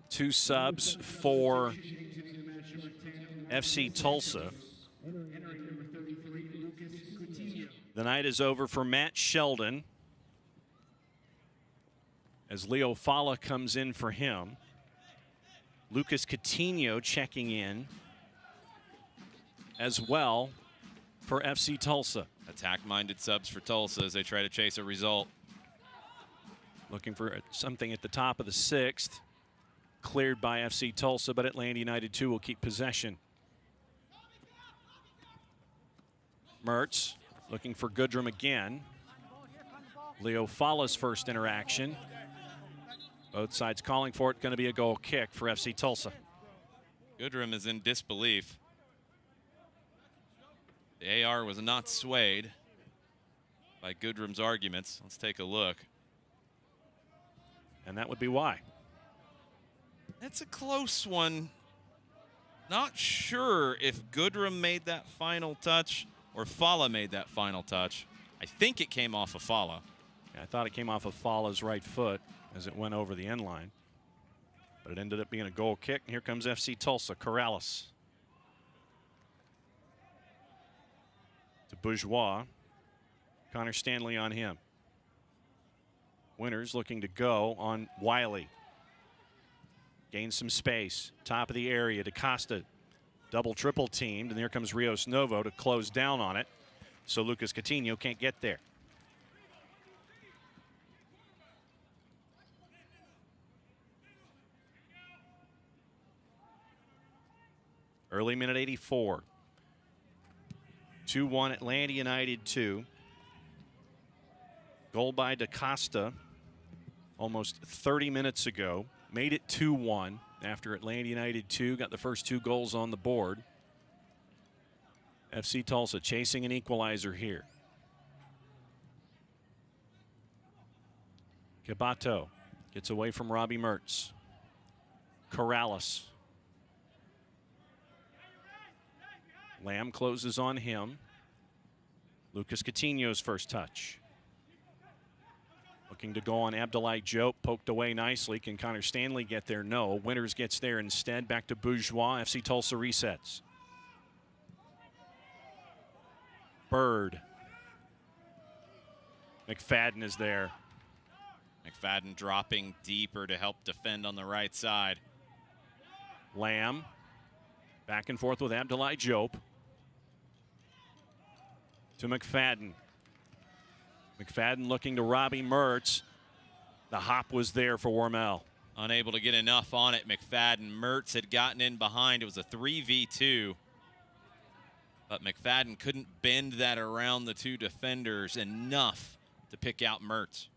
A: Two subs for FC Tulsa. The night is over for Matt Sheldon as Leo Fala comes in for him. Lucas Coutinho checking in as well for FC Tulsa.
B: Attack-minded subs for Tulsa as they try to chase a result.
A: Looking for something at the top of the 6th. Cleared by FC Tulsa, but Atlanta United 2 will keep possession. Mertz looking for Goodrum again. Leo Falla's first interaction. Both sides calling for it. Going to be a goal kick for FC Tulsa.
B: Goodrum is in disbelief. The AR was not swayed by Goodrum's arguments. Let's take a look.
A: And that would be why.
B: That's a close one. Not sure if Goodrum made that final touch or Falla made that final touch. I think it came off of Falla.
A: Yeah, I thought it came off of Falla's right foot as it went over the end line. But it ended up being a goal kick. Here comes FC Tulsa. Corrales to Bourgeois. Connor Stanley on him. Winters looking to go on Wiley. Gains some space. Top of the area to Costa. Double, triple teamed. And here comes Rios Novo to close down on it. So Lucas Coutinho can't get there. Early minute 84. 2-1 Atlanta United 2. Goal by DaCosta almost 30 minutes ago. Made it 2-1 after Atlanta United 2 got the first 2 goals on the board. FC Tulsa chasing an equalizer here. Cabato gets away from Robbie Mertz. Corrales. Lamb closes on him. Lucas Coutinho's first touch. Looking to go on Abdoulaye Diop, poked away nicely. Can Connor Stanley get there? No. Winters gets there instead. Back to Bourgeois. FC Tulsa resets. Bird. McFadden is there.
B: McFadden dropping deeper to help defend on the right side.
A: Lamb. Back and forth with Abdoulaye Diop. To McFadden. McFadden looking to Robbie Mertz. The hop was there for Wormel.
B: Unable to get enough on it, McFadden. Mertz had gotten in behind. It was a 3v2. But McFadden couldn't bend that around the 2 defenders enough to pick out Mertz.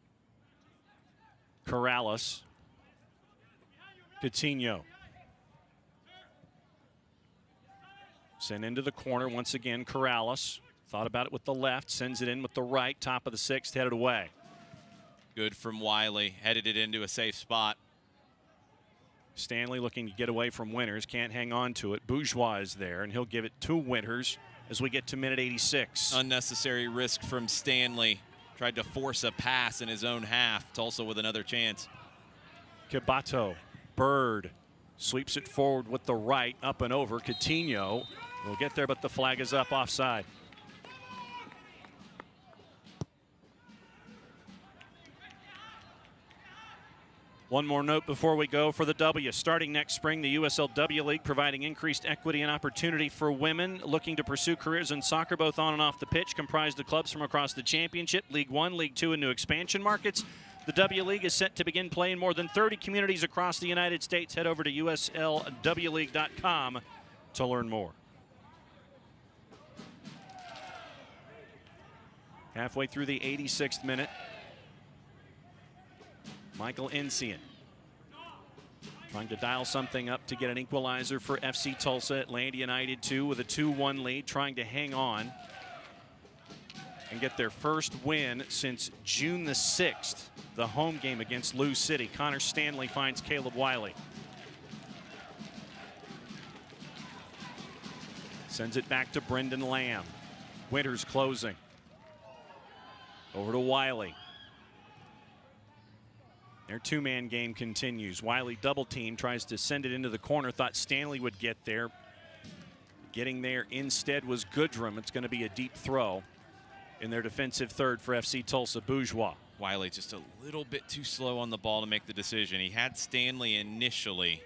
A: Corrales. Coutinho. Sent into the corner once again. Corrales. Thought about it with the left, sends it in with the right, top of the 6th, headed away.
B: Good from Wiley, headed it into a safe spot.
A: Stanley looking to get away from Winters, can't hang on to it. Bourgeois is there, and he'll give it to Winters as we get to minute 86.
B: Unnecessary risk from Stanley. Tried to force a pass in his own half. Tulsa with another chance.
A: Cabato, Bird, sweeps it forward with the right, up and over. Coutinho will get there, but the flag is up offside. One more note before we go for the W. Starting next spring, the USLW League providing increased equity and opportunity for women looking to pursue careers in soccer, both on and off the pitch, comprised of clubs from across the championship, League One, League Two, and new expansion markets. The W League is set to begin play in more than 30 communities across the United States. Head over to uslwleague.com to learn more. Halfway through the 86th minute. Michael Encian trying to dial something up to get an equalizer for FC Tulsa. Atlanta United 2 with a 2-1 lead, trying to hang on and get their first win since June the 6th, the home game against Lou City. Connor Stanley finds Caleb Wiley. Sends it back to Brendan Lamb. Winters closing. Over to Wiley. Their 2-man game continues. Wiley double team, tries to send it into the corner. Thought Stanley would get there. Getting there instead was Goodrum. It's going to be a deep throw in their defensive third for FC Tulsa. Bourgeois.
B: Wiley just a little bit too slow on the ball to make the decision. He had Stanley initially.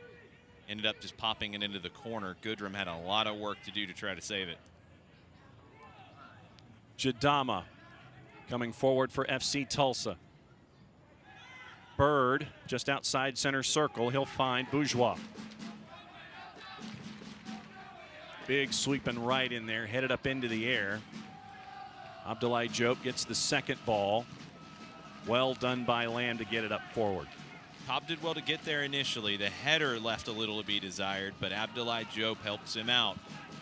B: Ended up just popping it into the corner. Goodrum had a lot of work to do to try to save it.
A: Jadama coming forward for FC Tulsa. Bird just outside center circle. He'll find Bourgeois. Big sweeping right in there, headed up into the air. Abdoulaye Diop gets the second ball. Well done by Lamb to get it up forward.
B: Cobb did well to get there initially. The header left a little to be desired, but Abdoulaye Diop helps him out.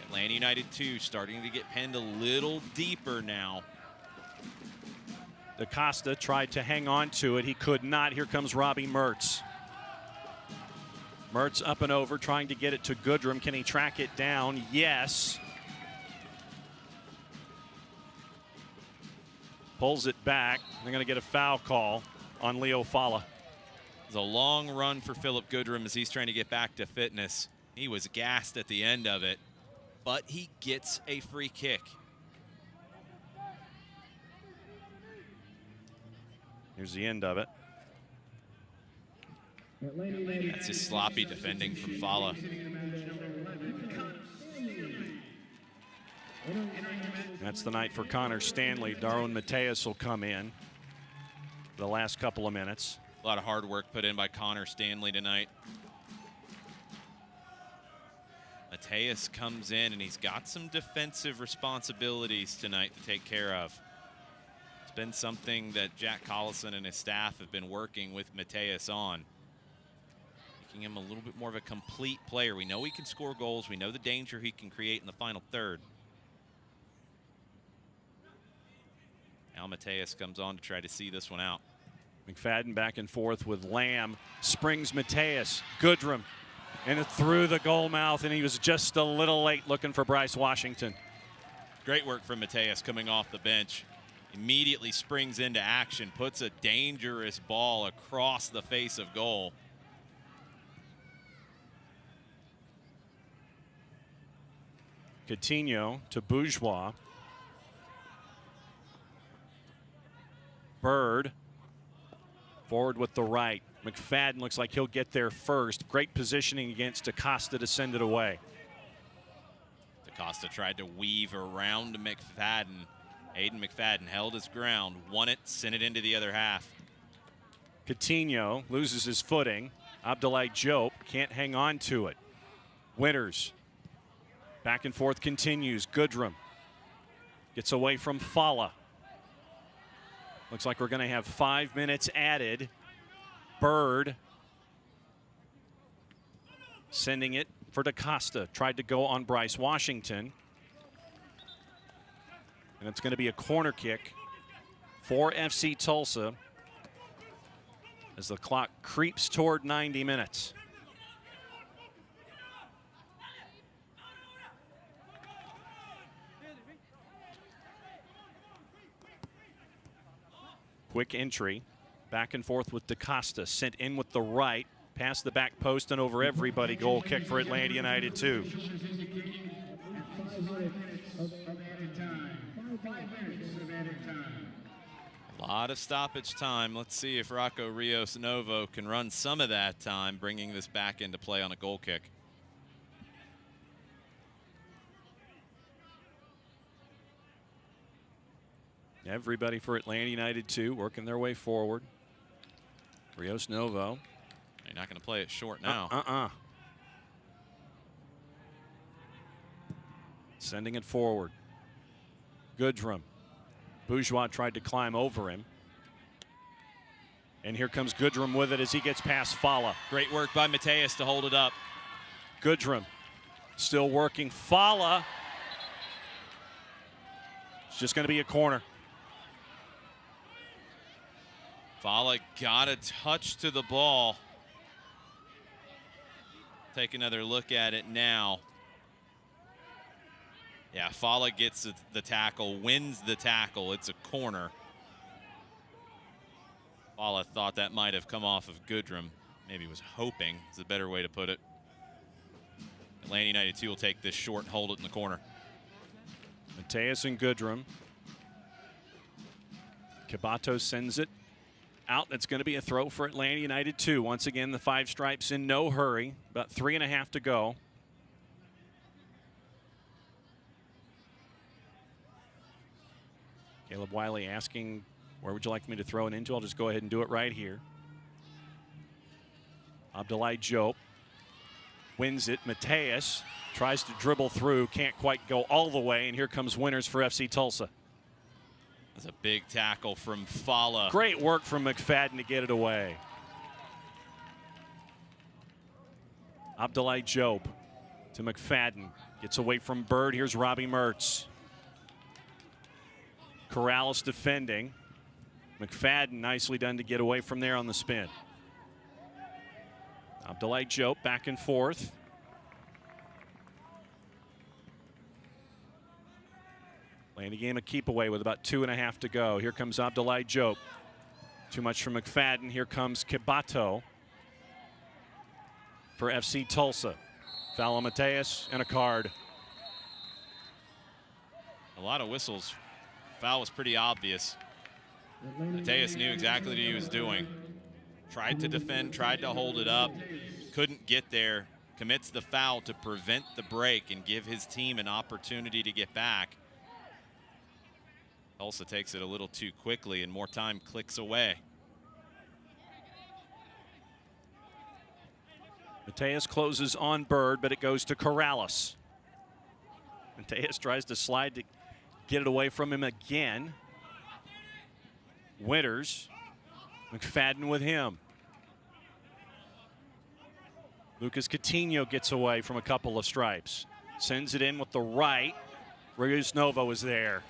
B: Atlanta United 2 starting to get penned a little deeper now.
A: DaCosta tried to hang on to it. He could not. Here comes Robbie Mertz. Mertz up and over, trying to get it to Goodrum. Can he track it down? Yes. Pulls it back. They're going to get a foul call on Leo Fala.
B: It's a long run for Philip Goodrum as he's trying to get back to fitness. He was gassed at the end of it, but he gets a free kick.
A: Here's the end of it.
B: That's just sloppy defending from Fala.
A: That's the night for Connor Stanley. Darwin Mateus will come in for the last couple of minutes.
B: A lot of hard work put in by Connor Stanley tonight. Mateus comes in and he's got some defensive responsibilities tonight to take care of. It's been something that Jack Collison and his staff have been working with Mateus on. Making him a little bit more of a complete player. We know he can score goals. We know the danger he can create in the final third. Now Mateus comes on to try to see this one out.
A: McFadden back and forth with Lamb. Springs Mateus. Goodrum. And through the goal mouth, and he was just a little late looking for Bryce Washington.
B: Great work from Mateus coming off the bench. Immediately springs into action, puts a dangerous ball across the face of goal.
A: Coutinho to Bourgeois. Bird forward with the right. McFadden looks like he'll get there first. Great positioning against DaCosta to send it away.
B: DaCosta tried to weave around McFadden. Aiden McFadden held his ground, won it, sent it into the other half.
A: Coutinho loses his footing. Abdoulaye Diop can't hang on to it. Winters. Back and forth continues. Goodrum gets away from Fala. Looks like we're going to have 5 minutes added. Bird sending it for DaCosta. Tried to go on Bryce Washington. And it's going to be a corner kick for FC Tulsa as the clock creeps toward 90 minutes. Quick entry, back and forth with DaCosta, sent in with the right, past the back post and over everybody. Goal kick for Atlanta United 2.
B: A lot of stoppage time. Let's see if Rocco Rios Novo can run some of that time, bringing this back into play on a goal kick.
A: Everybody for Atlanta United 2 working their way forward. Rios Novo.
B: You're not going to play it short now.
A: Sending it forward. Goodrum. Bourgeois tried to climb over him. And here comes Goodrum with it as he gets past Fala.
B: Great work by Mateus to hold it up.
A: Goodrum still working. Fala. It's just going to be a corner.
B: Fala got a touch to the ball. Take another look at it now. Yeah, Fala gets the tackle, wins the tackle. It's a corner. Fala thought that might have come off of Goodrum. Maybe was hoping is a better way to put it. Atlanta United 2 will take this short and hold it in the corner.
A: Mateus and Goodrum. Cabato sends it out. That's going to be a throw for Atlanta United 2. Once again, the five stripes in no hurry. About 3.5 to go. Caleb Wiley asking, where would you like me to throw it into? I'll just go ahead and do it right here. Abdoulaye Diop wins it. Mateus tries to dribble through, can't quite go all the way, and here comes Winters for FC Tulsa.
B: That's a big tackle from Fala.
A: Great work from McFadden to get it away. Abdoulaye Diop to McFadden. Gets away from Bird. Here's Robbie Mertz. Corrales defending. McFadden nicely done to get away from there on the spin. Abdoulaye Diop back and forth. Playing the game a keep away with about 2.5 to go. Here comes Abdoulaye Diop. Too much for McFadden. Here comes Kibato for FC Tulsa. Foul on Mateus and a card.
B: A lot of whistles. Foul was pretty obvious. Mateus knew exactly what he was doing. Tried to defend, tried to hold it up, couldn't get there. Commits the foul to prevent the break and give his team an opportunity to get back. Tulsa takes it a little too quickly and more time clicks away.
A: Mateus closes on Bird, but it goes to Corrales. Mateus tries to slide to get it away from him again. Winters, McFadden with him. Lucas Coutinho gets away from a couple of stripes. Sends it in with the right. Reyes Novo is there.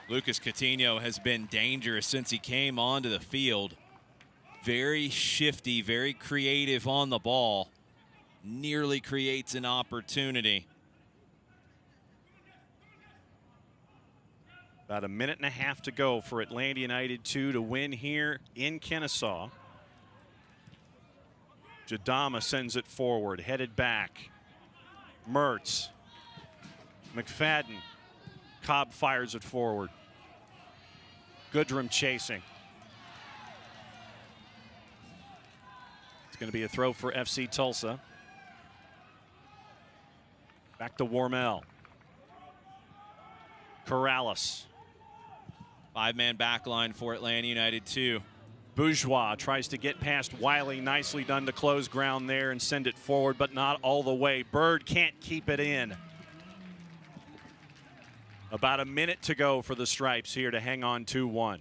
B: Lucas Coutinho has been dangerous since he came onto the field. Very shifty, very creative on the ball. Nearly creates an opportunity.
A: About 1.5 minutes to go for Atlanta United 2 to win here in Kennesaw. Jadama sends it forward, headed back. Mertz. McFadden. Cobb fires it forward. Goodrum chasing. It's going to be a throw for FC Tulsa. Back to Warmel. Corrales.
B: 5-man back line for Atlanta United 2.
A: Bourgeois tries to get past Wiley. Nicely done to close ground there and send it forward, but not all the way. Bird can't keep it in. About 1 minute to go for the Stripes here to hang on 2-1.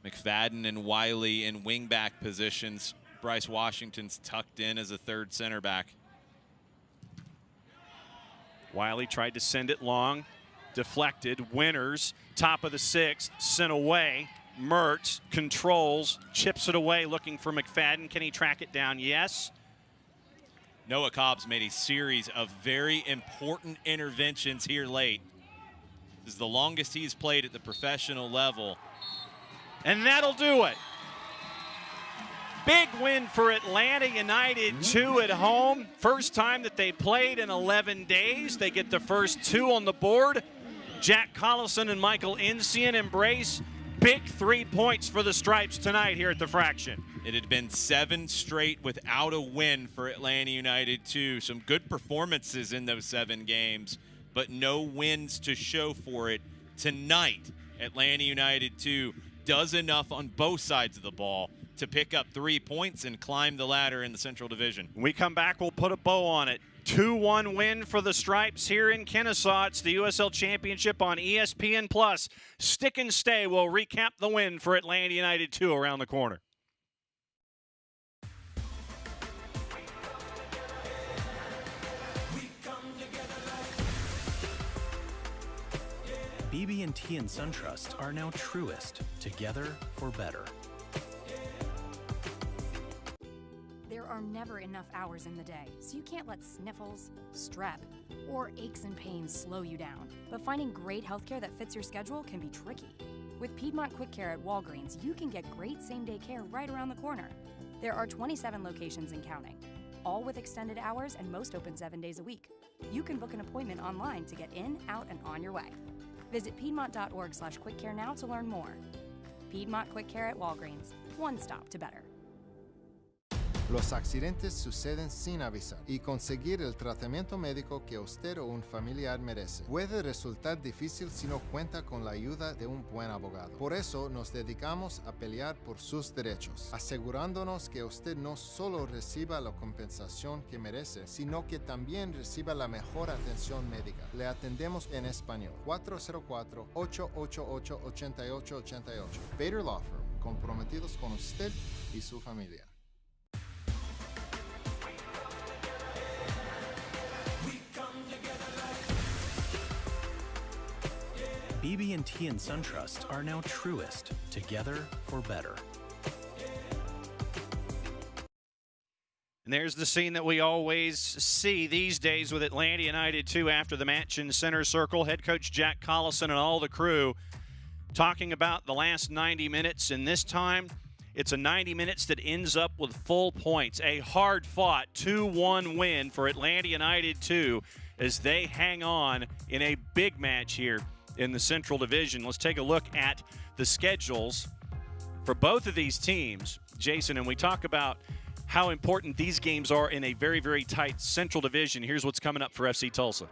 B: McFadden and Wiley in wingback positions. Bryce Washington's tucked in as a third center back.
A: Wiley tried to send it long. Deflected. Winters, top of the 6th, sent away. Mertz controls, chips it away, looking for McFadden. Can he track it down? Yes.
B: Noah Cobb's made a series of very important interventions here late. This is the longest he's played at the professional level.
A: And that'll do it. Big win for Atlanta United 2 at home. First time that they played in 11 days. They get the first 2 on the board. Jack Collison and Michael Insian embrace. Big 3 points for the Stripes tonight here at the Fraction.
B: It had been 7 straight without a win for Atlanta United 2. Some good performances in those 7 games, but no wins to show for it. Tonight, Atlanta United 2 does enough on both sides of the ball to pick up 3 points and climb the ladder in the Central Division.
A: When we come back, we'll put a bow on it. 2-1 win for the Stripes here in Kennesaw. It's the USL Championship on ESPN+. Stick and stay. We'll recap the win for Atlanta United 2 around the corner.
C: BB&T and SunTrust are now Truist, together for better.
F: There are never enough hours in the day, so you can't let sniffles, strep, or aches and pains slow you down. But finding great healthcare that fits your schedule can be tricky. With Piedmont Quick Care at Walgreens, you can get great same-day care right around the corner. There are 27 locations and counting, all with extended hours and most open 7 days a week. You can book an appointment online to get in, out, and on your way. Visit Piedmont.org/quickcare now to learn more. Piedmont Quick Care at Walgreens. One stop to better.
D: Los accidentes suceden sin avisar y conseguir el tratamiento médico que usted o un familiar merece puede resultar difícil si no cuenta con la ayuda de un buen abogado. Por eso nos dedicamos a pelear por sus derechos, asegurándonos que usted no solo reciba la compensación que merece, sino que también reciba la mejor atención médica. Le atendemos en español. 404-888-8888. Bader Law Firm, comprometidos con usted y su familia.
C: BB&T and SunTrust are now truest, together for better.
A: And there's the scene that we always see these days with Atlanta United 2 after the match in center circle. Head coach Jack Collison and all the crew talking about the last 90 minutes, and this time it's a 90 minutes that ends up with full points. A hard-fought 2-1 win for Atlanta United 2 as they hang on in a big match here in the Central Division. Let's take a look at the schedules for both of these teams, Jason, and we talk about how important these games are in a very, very tight Central Division. Here's what's coming up for FC Tulsa.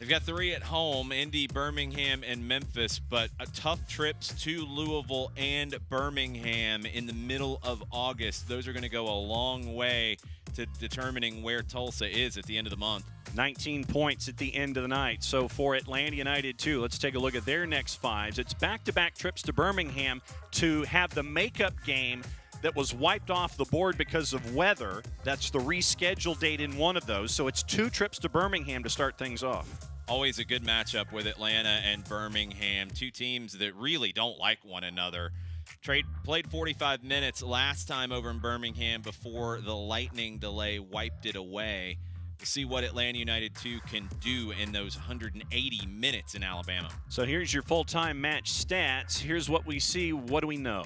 B: They've got 3 at home, Indy, Birmingham, and Memphis, but tough trips to Louisville and Birmingham in the middle of August. Those are going to go a long way to determining where Tulsa is at the end of the month.
A: 19 points at the end of the night. So for Atlanta United 2, let's take a look at their next 5s. It's back-to-back trips to Birmingham to have the makeup game that was wiped off the board because of weather. That's the rescheduled date in one of those. So it's 2 trips to Birmingham to start things off.
B: Always a good matchup with Atlanta and Birmingham, 2 teams that really don't like one another. Played 45 minutes last time over in Birmingham before the lightning delay wiped it away. We'll see what Atlanta United 2 can do in those 180 minutes in Alabama.
A: So here's your full-time match stats. Here's what we see. What do we know?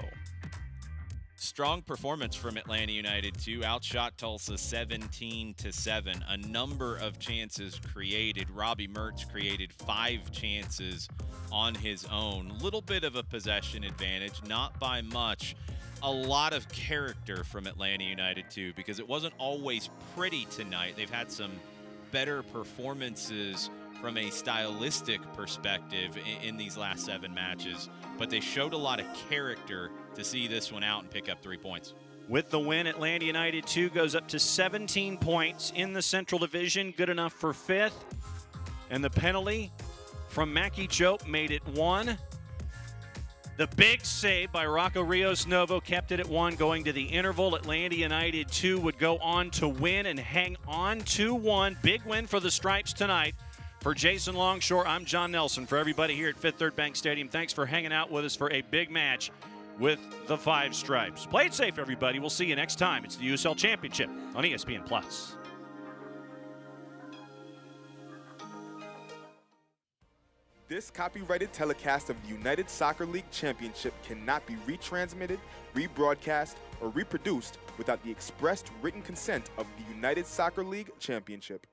B: Strong performance from Atlanta United 2. Outshot Tulsa 17-7. A number of chances created. Robbie Mertz created 5 chances on his own. Little bit of a possession advantage, not by much. A lot of character from Atlanta United 2 because it wasn't always pretty tonight. They've had some better performances from a stylistic perspective in these last 7 matches, but they showed a lot of character to see this one out and pick up 3 points.
A: With the win, Atlanta United 2 goes up to 17 points in the Central Division, good enough for 5th. And the penalty from Mackie Jope made it 1. The big save by Rocco Rios Novo kept it at 1 going to the interval. Atlanta United 2 would go on to win and hang on 2-1. Big win for the Stripes tonight. For Jason Longshore, I'm John Nelson. For everybody here at Fifth Third Bank Stadium, thanks for hanging out with us for a big match with the 5 Stripes. Play it safe, everybody. We'll see you next time. It's the USL Championship on ESPN+.
J: This copyrighted telecast of the United Soccer League Championship cannot be retransmitted, rebroadcast, or reproduced without the expressed written consent of the United Soccer League Championship.